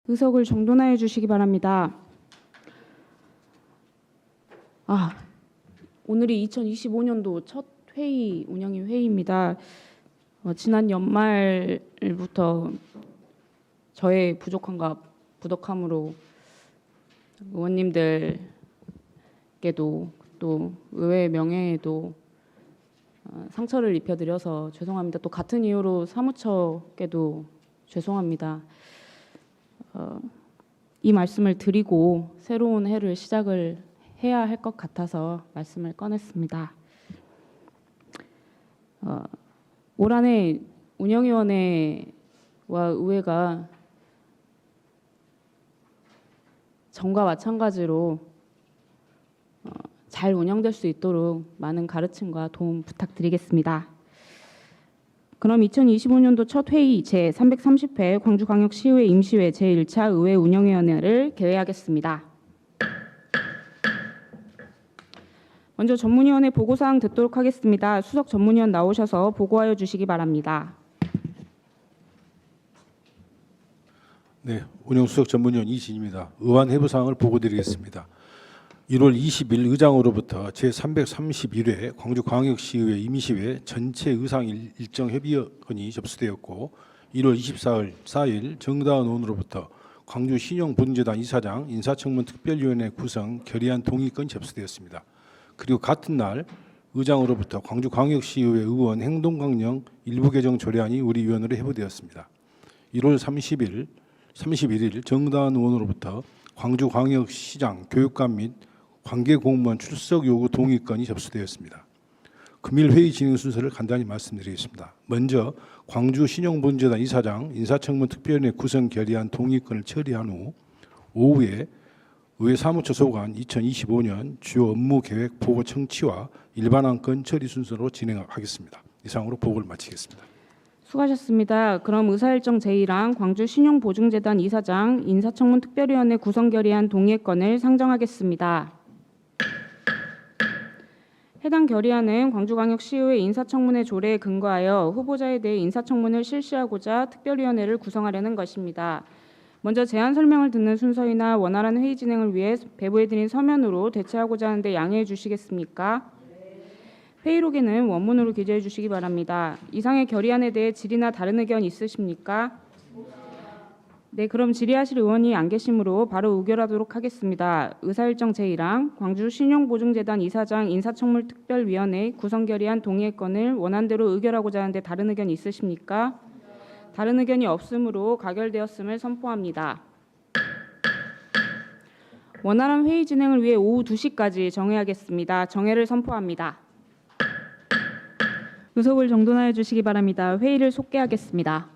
의석을 정돈하여 주시기 바랍니다. 오늘이 2025년도 첫 회의, 운영위 회의입니다. 지난 연말부터 저의 부족함과 부덕함으로 의원님들께도 또 의회 명예에도 상처를 입혀드려서 죄송합니다. 또 같은 이유로 사무처께도 죄송합니다. 이 말씀을 드리고 새로운 해를 시작을 해야 할 것 같아서 말씀을 꺼냈습니다. 올 한 해 운영위원회와 의회가 전과 마찬가지로 잘 운영될 수 있도록 많은 가르침과 도움 부탁드리겠습니다. 그럼 2025년도 첫 회의 제330회 광주광역시의회 임시회 제1차 의회 운영위원회를 개회하겠습니다. 먼저 전문위원회 보고사항 듣도록 하겠습니다. 수석 전문위원 나오셔서 보고하여 주시기 바랍니다. 네, 운영수석 전문위원 이진입니다. 의원 해부사항을 보고드리겠습니다. 1월 20일 의장으로부터 제331회 광주광역시의회 임시회 전체 의상 일정 협의건이 접수되었고 1월 24일 정다은 의원으로부터 광주신용보증재단 이사장 인사청문 특별위원회 구성 결의안 동의건이 접수되었습니다. 그리고 같은 날 의장으로부터 광주광역시의회 의원 행동강령 일부 개정 조례안이 우리 위원회로 회부되었습니다. 1월 31일 정다은 의원으로부터 광주광역시장 교육감 및 관계공무원 출석 요구 동의건이 접수되었습니다. 금일 회의 진행 순서를 간단히 말씀드리겠습니다. 먼저 광주신용보증재단 이사장 인사청문 특별위원회 구성 결의안 동의건을 처리한 후 오후에 의회 사무처 소관 2025년 주요 업무 계획 보고 청취와 일반 안건 처리 순서로 진행하겠습니다. 이상으로 보고를 마치겠습니다. 수고하셨습니다. 그럼 의사일정 제1항 광주신용보증재단 이사장 인사청문 특별위원회 구성 결의안 동의건을 상정하겠습니다. 해당 결의안은 광주광역시의회 인사청문회 조례에 근거하여 후보자에 대해 인사청문을 실시하고자 특별위원회를 구성하려는 것입니다. 먼저 제안 설명을 듣는 순서이나 원활한 회의 진행을 위해 배부해드린 서면으로 대체하고자 하는데 양해해 주시겠습니까? 회의록에는 원문으로 기재해 주시기 바랍니다. 이상의 결의안에 대해 질의나 다른 의견 있으십니까? 네, 그럼 질의하실 의원이 안 계시므로 바로 의결하도록 하겠습니다. 의사일정 제1항 광주신용보증재단 이사장 인사청문 특별위원회 구성 결의안 동의건을 원안대로 의결하고자 하는데 다른 의견 있으십니까? 다른 의견이 없으므로 가결되었음을 선포합니다. 원활한 회의 진행을 위해 오후 2시까지 정회하겠습니다. 정회를 선포합니다. 의석을 정돈하여 주시기 바랍니다. 회의를 속개하겠습니다.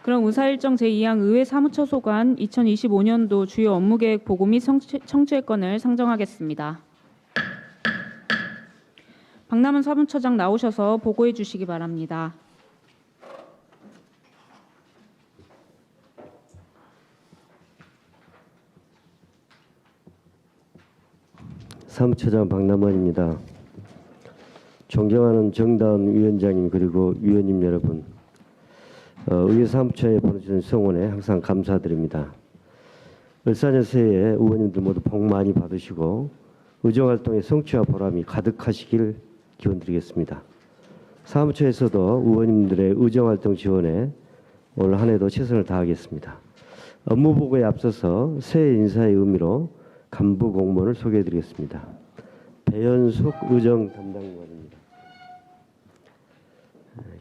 그럼 의사일정 제2항 의회 사무처 소관 2025년도 주요 업무계획 보고 및 청취건을 상정하겠습니다. 박남은 사무처장 나오셔서 보고해 주시기 바랍니다. 사무처장 박남원입니다. 존경하는 정다은 위원장님 그리고 위원님 여러분, 의회 사무처에 보내주신 성원에 항상 감사드립니다. 을사년 새해에 의원님들 모두 복 많이 받으시고 의정활동의 성취와 보람이 가득하시길 기원드리겠습니다. 사무처에서도 의원님들의 의정활동 지원에 올 한 해도 최선을 다하겠습니다. 업무보고에 앞서서 새해 인사의 의미로 간부 공무원을 소개해드리겠습니다. 배현숙 의정 담당관입니다.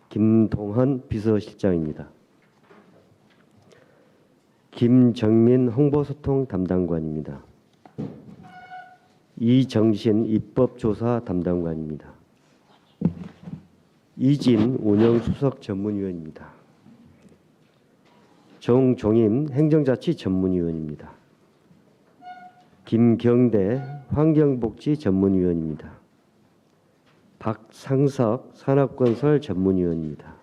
김동헌 비서실장입니다. 김정민 홍보소통 담당관입니다. 이정신 입법조사 담당관입니다. 이진 운영수석 전문위원입니다. 정종임 행정자치 전문위원입니다. 김경대 환경복지 전문위원입니다. 박상석 산업건설 전문위원입니다.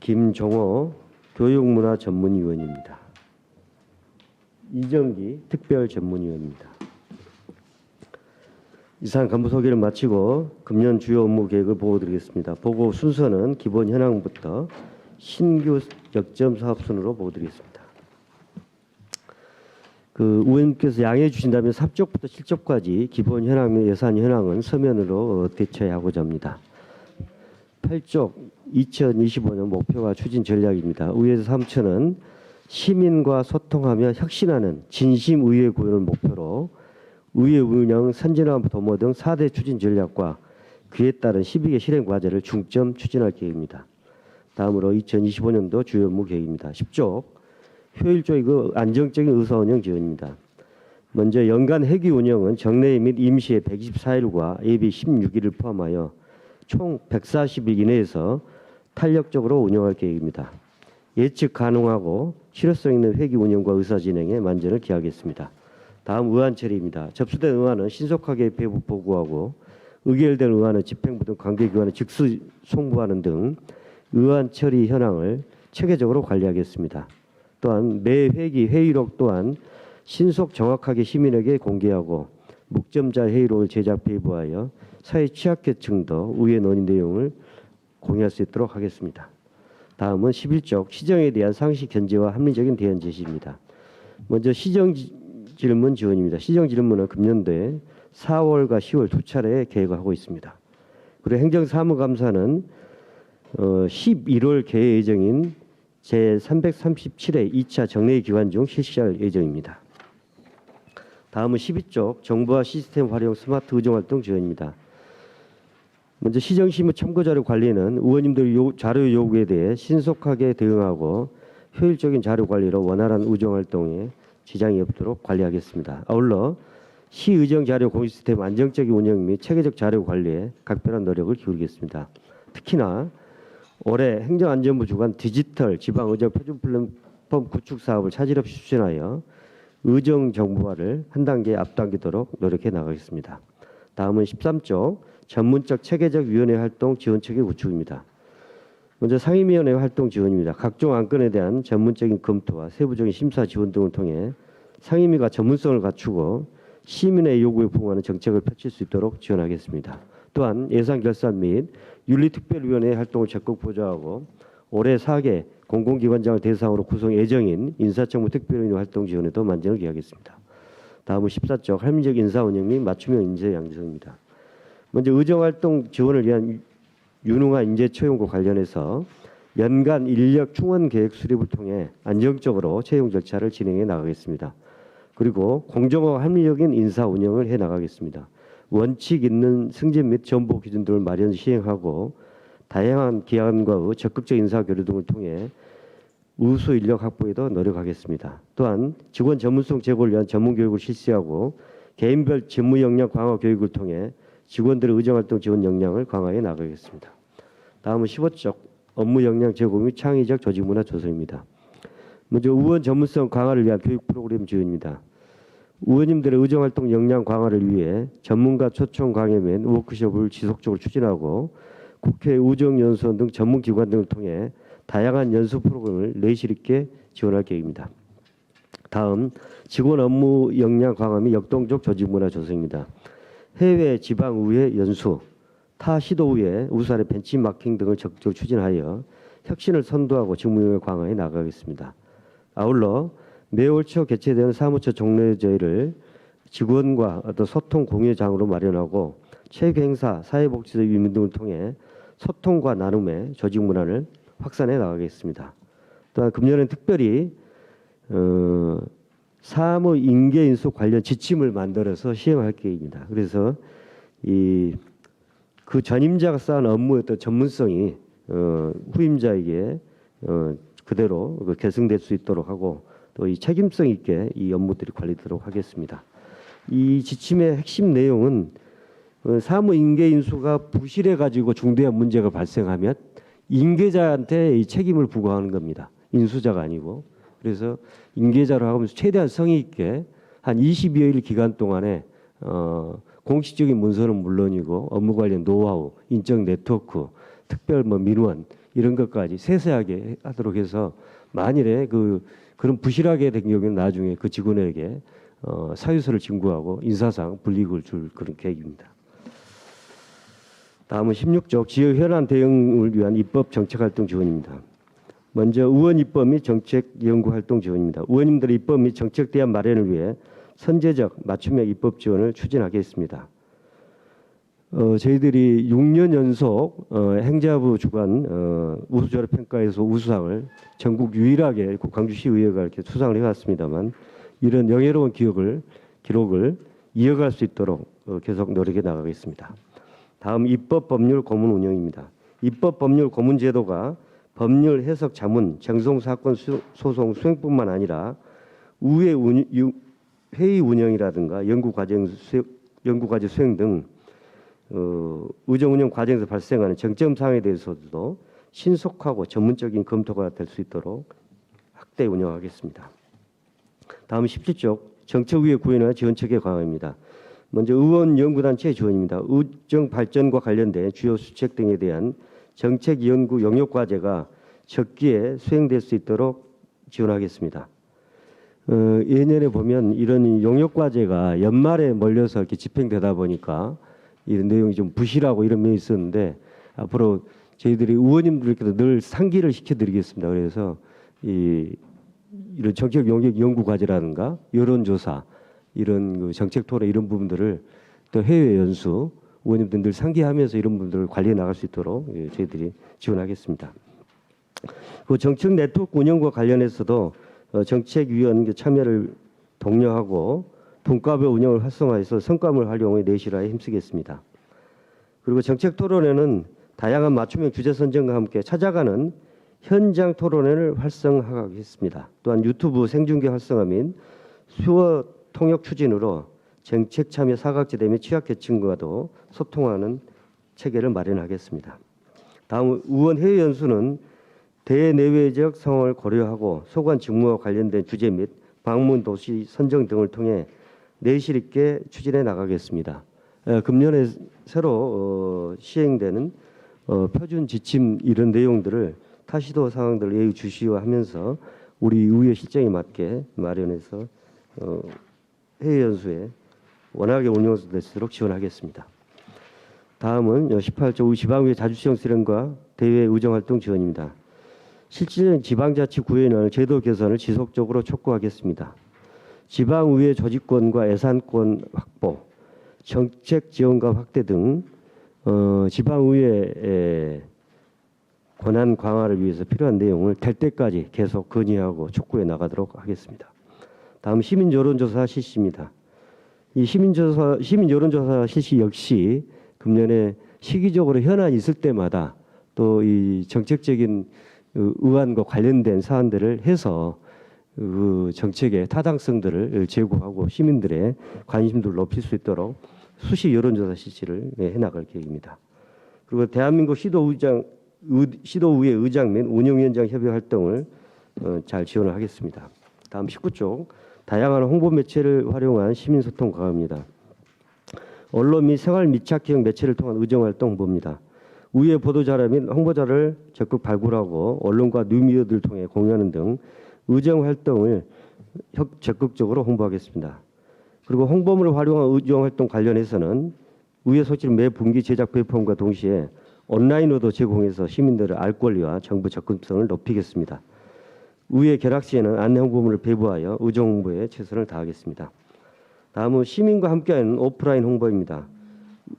김종호 교육문화 전문위원입니다. 이정기 특별 전문위원입니다. 이상 간부 소개를 마치고 금년 주요 업무 계획을 보고드리겠습니다. 보고 순서는 기본 현황부터 신규 역점 사업 순으로 보고드리겠습니다. 의원님께서 양해해 주신다면 3쪽부터 7쪽까지 기본 현황 및 예산 현황은 서면으로 대처하고자 합니다. 8쪽 2025년 목표와 추진 전략입니다. 의회에서 3초는 시민과 소통하며 혁신하는 진심 의회 구현을 목표로 의회 운영, 선진화 도모 등 4대 추진 전략과 그에 따른 12개 실행 과제를 중점 추진할 계획입니다. 다음으로 2025년도 주요 업무 계획입니다. 10쪽 효율적이고 안정적인 의사운영 지원입니다. 먼저 연간 회기 운영은 정례 및 임시회 124일과 예비 16일을 포함하여 총 140일 이내에서 탄력적으로 운영할 계획입니다. 예측 가능하고 실효성 있는 회기 운영과 의사 진행에 만전을 기하겠습니다. 다음 의안 처리입니다. 접수된 의안은 신속하게 배부 보고하고 의결된 의안은 집행부 등 관계기관에 즉시 송부하는 등 의안 처리 현황을 체계적으로 관리하겠습니다. 또한 매 회기 회의록 또한 신속 정확하게 시민에게 공개하고 묵점자 회의록을 제작 배부하여 사회 취약계층도 의회 논의 내용을 공유할 수 있도록 하겠습니다. 다음은 11쪽 시정에 대한 상식 견제와 합리적인 대안 제시입니다. 먼저 시정 질문 지원입니다. 시정 질문은 금년도에 4월과 10월 두 차례 계획을 하고 있습니다. 그리고 행정사무감사는 11월 개회 예정인 제337회 2차 정례 기간 중 실시할 예정입니다. 다음은 12쪽 정보화 시스템 활용 스마트 의정활동 지원입니다. 먼저 시정실무 첨부자료 관리는 의원님들 자료 요구에 대해 신속하게 대응하고 효율적인 자료 관리로 원활한 의정활동에 지장이 없도록 관리하겠습니다. 아울러 시의정 자료 공유 시스템 안정적인 운영 및 체계적 자료 관리에 각별한 노력을 기울이겠습니다. 특히나 올해 행정안전부 주관 디지털 지방의정 표준 플랫폼 구축 사업을 차질 없이 추진하여 의정 정보화를 한 단계 앞당기도록 노력해 나가겠습니다. 다음은 13쪽 전문적 체계적 위원회 활동 지원 체계 구축입니다. 먼저 상임위원회 활동 지원입니다. 각종 안건에 대한 전문적인 검토와 세부적인 심사 지원 등을 통해 상임위가 전문성을 갖추고 시민의 요구에 부응하는 정책을 펼칠 수 있도록 지원하겠습니다. 또한 예산 결산 및 윤리특별위원회 활동을 적극 보좌하고 올해 4개 공공기관장을 대상으로 구성 예정인 인사청문 특별위원회 활동 지원에도 만전을 기하겠습니다. 다음은 14쪽 합리적 인사운영 및 맞춤형 인재 양성입니다. 먼저 의정활동 지원을 위한 유능한 인재 채용과 관련해서 연간 인력 충원 계획 수립을 통해 안정적으로 채용 절차를 진행해 나가겠습니다. 그리고 공정하고 합리적인 인사 운영을 해 나가겠습니다. 원칙 있는 승진 및 전보 기준들을 마련 시행하고 다양한 기관과의 적극적 인사 교류 등을 통해 우수 인력 확보에도 노력하겠습니다. 또한 직원 전문성 제고를 위한 전문 교육을 실시하고 개인별 직무 역량 강화 교육을 통해 직원들의 의정활동 지원 역량을 강화해 나가겠습니다. 다음은 15쪽 업무 역량 제고 및 창의적 조직 문화 조성입니다. 먼저 의원 전문성 강화를 위한 교육 프로그램 지원입니다. 의원님들의 의정활동 역량 강화를 위해 전문가 초청 강의 및 워크숍을 지속적으로 추진하고 국회 의정연수원 등 전문기관 등을 통해 다양한 연수 프로그램을 내실 있게 지원할 계획입니다. 다음 직원 업무 역량 강화 및 역동적 조직 문화 조성입니다. 해외 지방의회 연수, 타 시도의회 우수사례 벤치마킹 등을 적극적으로 추진하여 혁신을 선도하고 직무형을 강화해 나가겠습니다. 아울러 매월 초 개최되는 사무처 종례제를 직원과 어떤 소통 공유장으로 마련하고 체육 행사, 사회복지적 유민 등을 통해 소통과 나눔의 조직 문화를 확산해 나가겠습니다. 또한 금년에는 특별히 사무 인계 인수 관련 지침을 만들어서 시행할 계획입니다. 그래서 그 전임자가 쌓은 업무의 어떤 전문성이 후임자에게 그대로 계승될 수 있도록 하고 또 이 책임성 있게 이 업무들이 관리되도록 하겠습니다. 이 지침의 핵심 내용은 사무 인계 인수가 부실해 가지고 중대한 문제가 발생하면 인계자한테 이 책임을 부과하는 겁니다. 인수자가 아니고. 그래서 인계자로 하면서 최대한 성의 있게 한 20여일 기간 동안에 공식적인 문서는 물론이고 업무 관련 노하우, 인적 네트워크, 특별 민원 이런 것까지 세세하게 하도록 해서 만일에 그런 부실하게 된 경우에는 나중에 그 직원에게 사유서를 진구하고 인사상 불이익을 줄 그런 계획입니다. 다음은 16쪽 지역 현안 대응을 위한 입법 정책 활동 지원입니다. 먼저 의원 입법 및 정책 연구 활동 지원입니다. 의원님들의 입법 및 정책 대안 마련을 위해 선제적 맞춤형 입법 지원을 추진하겠습니다. 저희들이 6년 연속 행자부 주관 우수조례 평가에서 우수상을 전국 유일하게 광주시의회가 이렇게 수상을 해왔습니다만 이런 영예로운 기록을 이어갈 수 있도록 계속 노력해 나가겠습니다. 다음 입법 법률 고문 운영입니다. 입법 법률 고문 제도가 법률 해석 자문, 쟁송 사건 소송 수행뿐만 아니라 우회 회의 운영이라든가 연구과제 수행 등 의정 운영 과정에서 발생하는 쟁점 사항에 대해서도 신속하고 전문적인 검토가 될 수 있도록 확대 운영하겠습니다. 다음 17쪽 정책위의 구현과 지원 체계 강화입니다. 먼저 의원 연구단체 지원입니다. 의정 발전과 관련된 주요 수책 등에 대한 정책 연구 용역 과제가 적기에 수행될 수 있도록 지원하겠습니다. 예년에 보면 이런 용역 과제가 연말에 몰려서 이렇게 집행되다 보니까 이런 내용이 좀 부실하고 이런 면이 있었는데 앞으로 저희들이 의원님들께도 늘 상기를 시켜드리겠습니다. 그래서 이런 정책 용역 연구 과제라든가 여론조사 이런 그 정책 토론 이런 부분들을 또 해외 연수 의원님들 늘 상기하면서 이런 부분들을 관리해 나갈 수 있도록 저희들이 지원하겠습니다. 그 정책 네트워크 운영과 관련해서도 정책위원 참여를 독려하고 분과별 운영을 활성화해서 성과물 활용의 내실화에 힘쓰겠습니다. 그리고 정책 토론회는 다양한 맞춤형 주제 선정과 함께 찾아가는 현장 토론회를 활성화하겠습니다. 또한 유튜브 생중계 활성화 및 수어 통역 추진으로 정책 참여 사각지대 및 취약계층과도 소통하는 체계를 마련하겠습니다. 다음 의원 해외 연수는 대내외적 상황을 고려하고 소관 직무와 관련된 주제 및 방문 도시 선정 등을 통해 내실 있게 추진해 나가겠습니다. 금년에 새로 시행되는 표준 지침 이런 내용들을 타시도 상황들을 예의주시하면서 우리 의회 실정에 맞게 마련해서 해외 연수에 원활하게 운영될수록 지원하겠습니다. 다음은 18조 지방의회 자주시정 실행과 대외 의정활동 지원입니다. 실질적인 지방자치 구현을 제도 개선을 지속적으로 촉구하겠습니다. 지방의회 조직권과 예산권 확보, 정책 지원과 확대 등 지방의회 권한 강화를 위해서 필요한 내용을 될 때까지 계속 건의하고 촉구해 나가도록 하겠습니다. 다음 시민 여론조사 실시입니다. 이 시민 여론조사 실시 역시 금년에 시기적으로 현안이 있을 때마다 또 이 정책적인 의안과 관련된 사안들을 해서 그 정책의 타당성들을 제고하고 시민들의 관심도를 높일 수 있도록 수시 여론조사 실시를 해나갈 계획입니다. 그리고 대한민국 시도의회 의장 및 운영위원장 협의 활동을 잘 지원을 하겠습니다. 다음 19쪽 다양한 홍보 매체를 활용한 시민소통 강화입니다. 언론 및 생활 밀착형 매체를 통한 의정활동 홍보입니다. 의회 보도자료 및 홍보자를 적극 발굴하고 언론과 뉴미디어들을 통해 공유하는 등 의정활동을 적극적으로 홍보하겠습니다. 그리고 홍보물을 활용한 의정활동 관련해서는 의회 소식을 매 분기 제작 배포함과 동시에 온라인으로도 제공해서 시민들의 알 권리와 정보 접근성을 높이겠습니다. 의회 결합 시에는 안내 홍보물을 배부하여 의정 홍보에 최선을 다하겠습니다. 다음은 시민과 함께하는 오프라인 홍보입니다.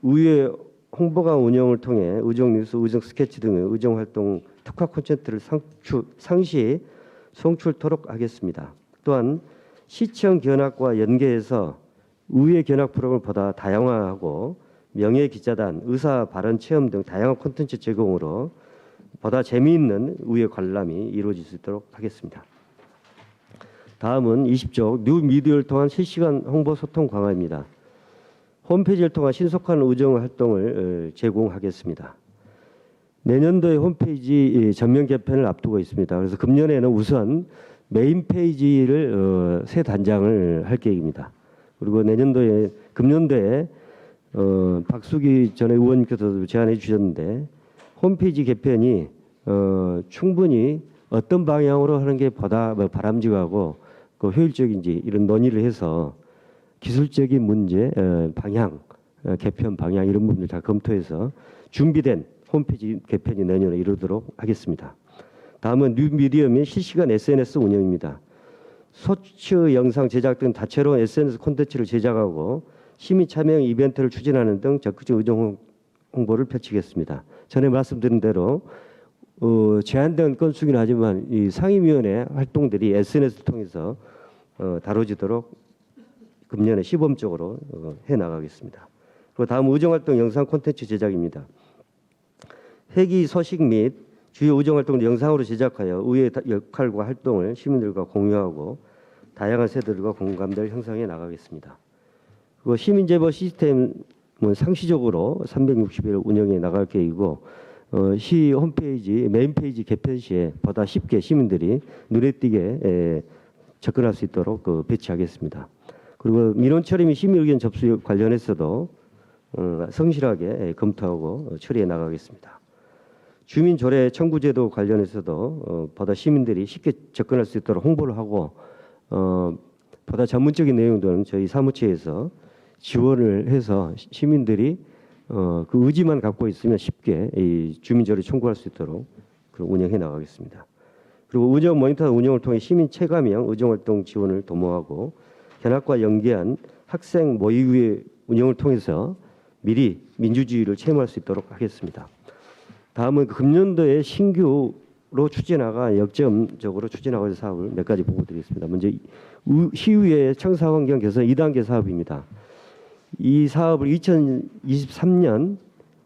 의회 홍보관 운영을 통해 의정 뉴스, 의정 스케치 등의 의정 활동 특화 콘텐츠를 상시 송출토록 하겠습니다. 또한 시청 견학과 연계해서 의회 견학 프로그램을 보다 다양화하고 명예 기자단, 의사 발언 체험 등 다양한 콘텐츠 제공으로 보다 재미있는 의회 관람이 이루어질 수 있도록 하겠습니다. 다음은 20조 뉴미디어를 통한 실시간 홍보 소통 강화입니다. 홈페이지를 통한 신속한 의정 활동을 제공하겠습니다. 내년도에 홈페이지 전면 개편을 앞두고 있습니다. 그래서 금년에는 우선 메인 페이지를 새 단장을 할 계획입니다. 그리고 금년도에 박수기 전 의원님께서도 제안해 주셨는데 홈페이지 개편이 충분히 어떤 방향으로 하는 게 보다 바람직하고 그 효율적인지 이런 논의를 해서 기술적인 문제, 방향, 개편 방향 이런 부분을 다 검토해서 준비된 홈페이지 개편이 내년에 이루도록 하겠습니다. 다음은 뉴미디어 및 실시간 SNS 운영입니다. 소츠 영상 제작 등 다채로운 SNS 콘텐츠를 제작하고 시민 참여 이벤트를 추진하는 등 적극적 의정 홍보를 펼치겠습니다. 전에 말씀드린 대로 제한된 건수긴 하지만 이 상임위원회 활동들이 SNS를 통해서 다뤄지도록 금년에 시범적으로 해나가겠습니다. 그리고 다음 의정활동 영상 콘텐츠 제작입니다. 회기 소식 및 주요 의정활동을 영상으로 제작하여 의회 역할과 활동을 시민들과 공유하고 다양한 세대들과 공감대를 형성해 나가겠습니다. 그리고 시민제보 시스템은 상시적으로 360일 운영해 나갈 계획이고 시 홈페이지 메인 페이지 개편 시에 보다 쉽게 시민들이 눈에 띄게 접근할 수 있도록 배치하겠습니다. 그리고 민원 처리 및 시민 의견 접수 관련해서도 성실하게 검토하고 처리해 나가겠습니다. 주민 조례 청구 제도 관련해서도 보다 시민들이 쉽게 접근할 수 있도록 홍보를 하고 보다 전문적인 내용들은 저희 사무처에서 지원을 해서 시민들이 그 의지만 갖고 있으면 쉽게 이 주민 조례 청구할 수 있도록 운영해 나가겠습니다. 그리고 의정 모니터 운영을 통해 시민 체감형 의정활동 지원을 도모하고 견학과 연계한 학생 모의고의 운영을 통해서 미리 민주주의를 체험할 수 있도록 하겠습니다. 다음은 금년도에 신규로 추진하가 역점적으로 추진하고 있는 사업을 몇 가지 보고드리겠습니다. 먼저 시의회 청사환경 개선 2단계 사업입니다. 이 사업을 2023년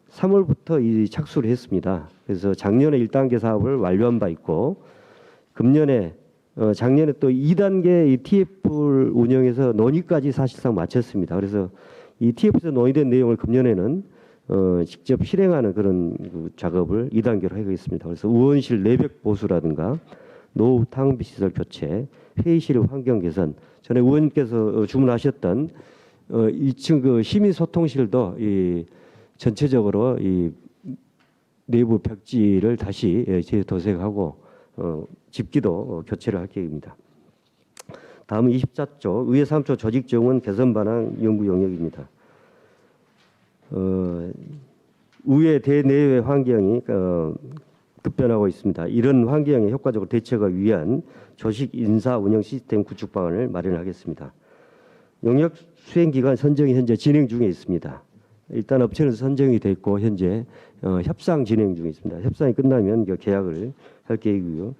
3월부터 착수를 했습니다. 그래서 작년에 1단계 사업을 완료한 바 있고 금년에 작년에 또 2단계 이 TF를 운영해서 논의까지 사실상 마쳤습니다. 그래서 이 TF에서 논의된 내용을 금년에는 직접 실행하는 그런 작업을 2단계로 하겠습니다. 그래서 의원실 내벽 보수라든가 노후 탕비 시설 교체, 회의실 환경 개선, 전에 의원님께서 주문하셨던 2층 그 시민 소통실도 이 전체적으로 이 내부 벽지를 다시 재도색하고 집기도 교체를 할 계획입니다. 다음은 24조 의회 3조 조직 정원 개선 반환 연구 영역입니다. 의회 대내외 환경이 급변하고 있습니다. 이런 환경에 효과적으로 대처하기 위한 조직 인사 운영 시스템 구축 방안을 마련하겠습니다. 영역 수행 기간 선정이 현재 진행 중에 있습니다. 일단 업체는 선정이 됐고 현재 협상 진행 중에 있습니다. 협상이 끝나면 계약을 할 계획이고요.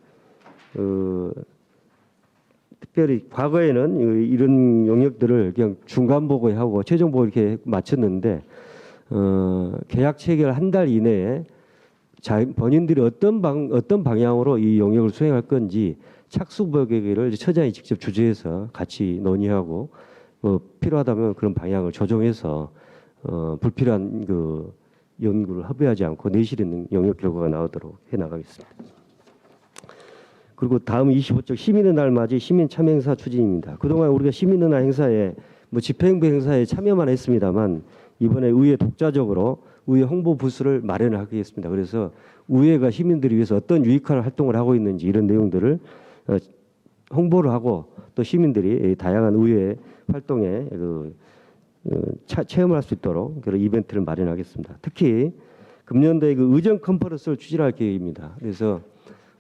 특별히 과거에는 이런 영역들을 그냥 중간 보고하고 최종 보고 이렇게 마쳤는데 계약 체결 한 달 이내에 본인들이 어떤 방향으로 이 영역을 수행할 건지 착수보고를 처장이 직접 주재해서 같이 논의하고 필요하다면 그런 방향을 조정해서 불필요한 그 연구를 허비하지 않고 내실 있는 영역 결과가 나오도록 해 나가겠습니다. 그리고 다음 25쪽 시민의 날 맞이 시민 참여 행사 추진입니다. 그동안 우리가 시민의 날 행사에 집행부 행사에 참여만 했습니다만 이번에 의회 독자적으로 의회 홍보 부스를 마련하겠습니다. 그래서 의회가 시민들을 위해서 어떤 유익한 활동을 하고 있는지 이런 내용들을 홍보를 하고 또 시민들이 다양한 의회 활동에 체험할 수 있도록 그런 이벤트를 마련하겠습니다. 특히 금년도에 의정 컨퍼런스를 추진할 계획입니다. 그래서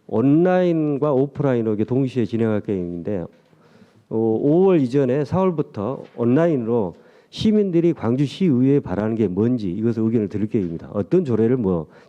온라인과 오프라인으로 동시에 진행할 계획인데 5월 이전에 4월부터 온라인으로 시민들이 광주시의회에 바라는 게 뭔지 이것을 의견을 드릴 계획입니다. 어떤 조례를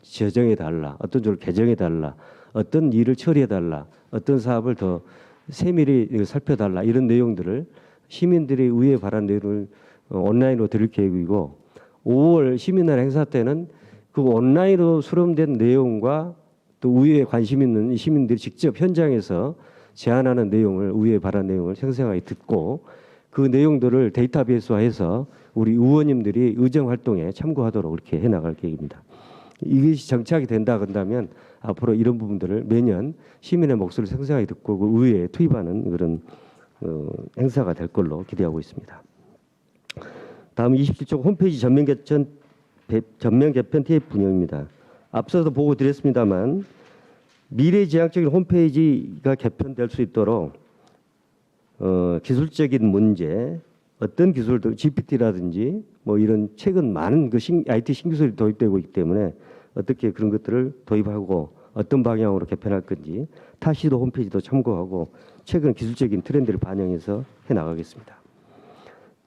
제정해 달라, 어떤 조례를 개정해 달라, 어떤 일을 처리해 달라, 어떤 사업을 더 세밀히 살펴달라 이런 내용들을 시민들이 의회에 바라는 내용을 온라인으로 드릴 계획이고 5월 시민날 행사 때는 그 온라인으로 수렴된 내용과 또 의회에 관심 있는 시민들이 직접 현장에서 제안하는 내용을 의회에 바라는 내용을 생생하게 듣고 그 내용들을 데이터베이스화해서 우리 의원님들이 의정 활동에 참고하도록 이렇게 해나갈 계획입니다. 이것이 정착이 된다 그런다면 앞으로 이런 부분들을 매년 시민의 목소리를 생생하게 듣고 그 의회에 투입하는 그런 행사가 될 걸로 기대하고 있습니다. 다음 27쪽 홈페이지 전면 개편 TF 운영입니다. 앞서도 보고 드렸습니다만 미래지향적인 홈페이지가 개편될 수 있도록 기술적인 문제, 어떤 기술도 GPT라든지 뭐 이런 최근 많은 그 IT 신기술이 도입되고 있기 때문에 어떻게 그런 것들을 도입하고 어떤 방향으로 개편할 건지 타시도 홈페이지도 참고하고 최근 기술적인 트렌드를 반영해서 해 나가겠습니다.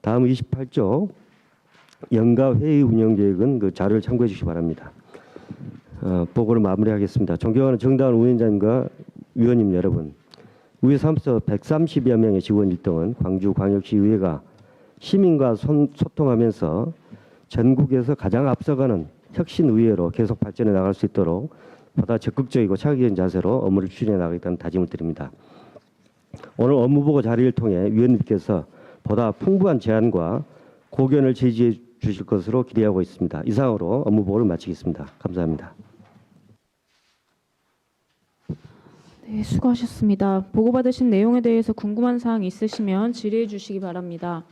다음 28조 연가 회의 운영 계획은 그 자료를 참고해 주시기 바랍니다. 보고를 마무리하겠습니다. 존경하는 정다은 위원장님과 위원님 여러분, 의회 사무소 130여 명의 직원 등은 광주광역시의회가 시민과 소통하면서 전국에서 가장 앞서가는 혁신의회로 계속 발전해 나갈 수 있도록 보다 적극적이고 차격적인 자세로 업무를 추진해 나가겠다는 다짐을 드립니다. 오늘 업무보고 자리를 통해 위원님께서 보다 풍부한 제안과 고견을 제시해 주실 것으로 기대하고 있습니다. 이상으로 업무보고를 마치겠습니다. 감사합니다. 네, 수고하셨습니다. 보고받으신 내용에 대해서 궁금한 사항 있으시면 질의해 주시기 바랍니다.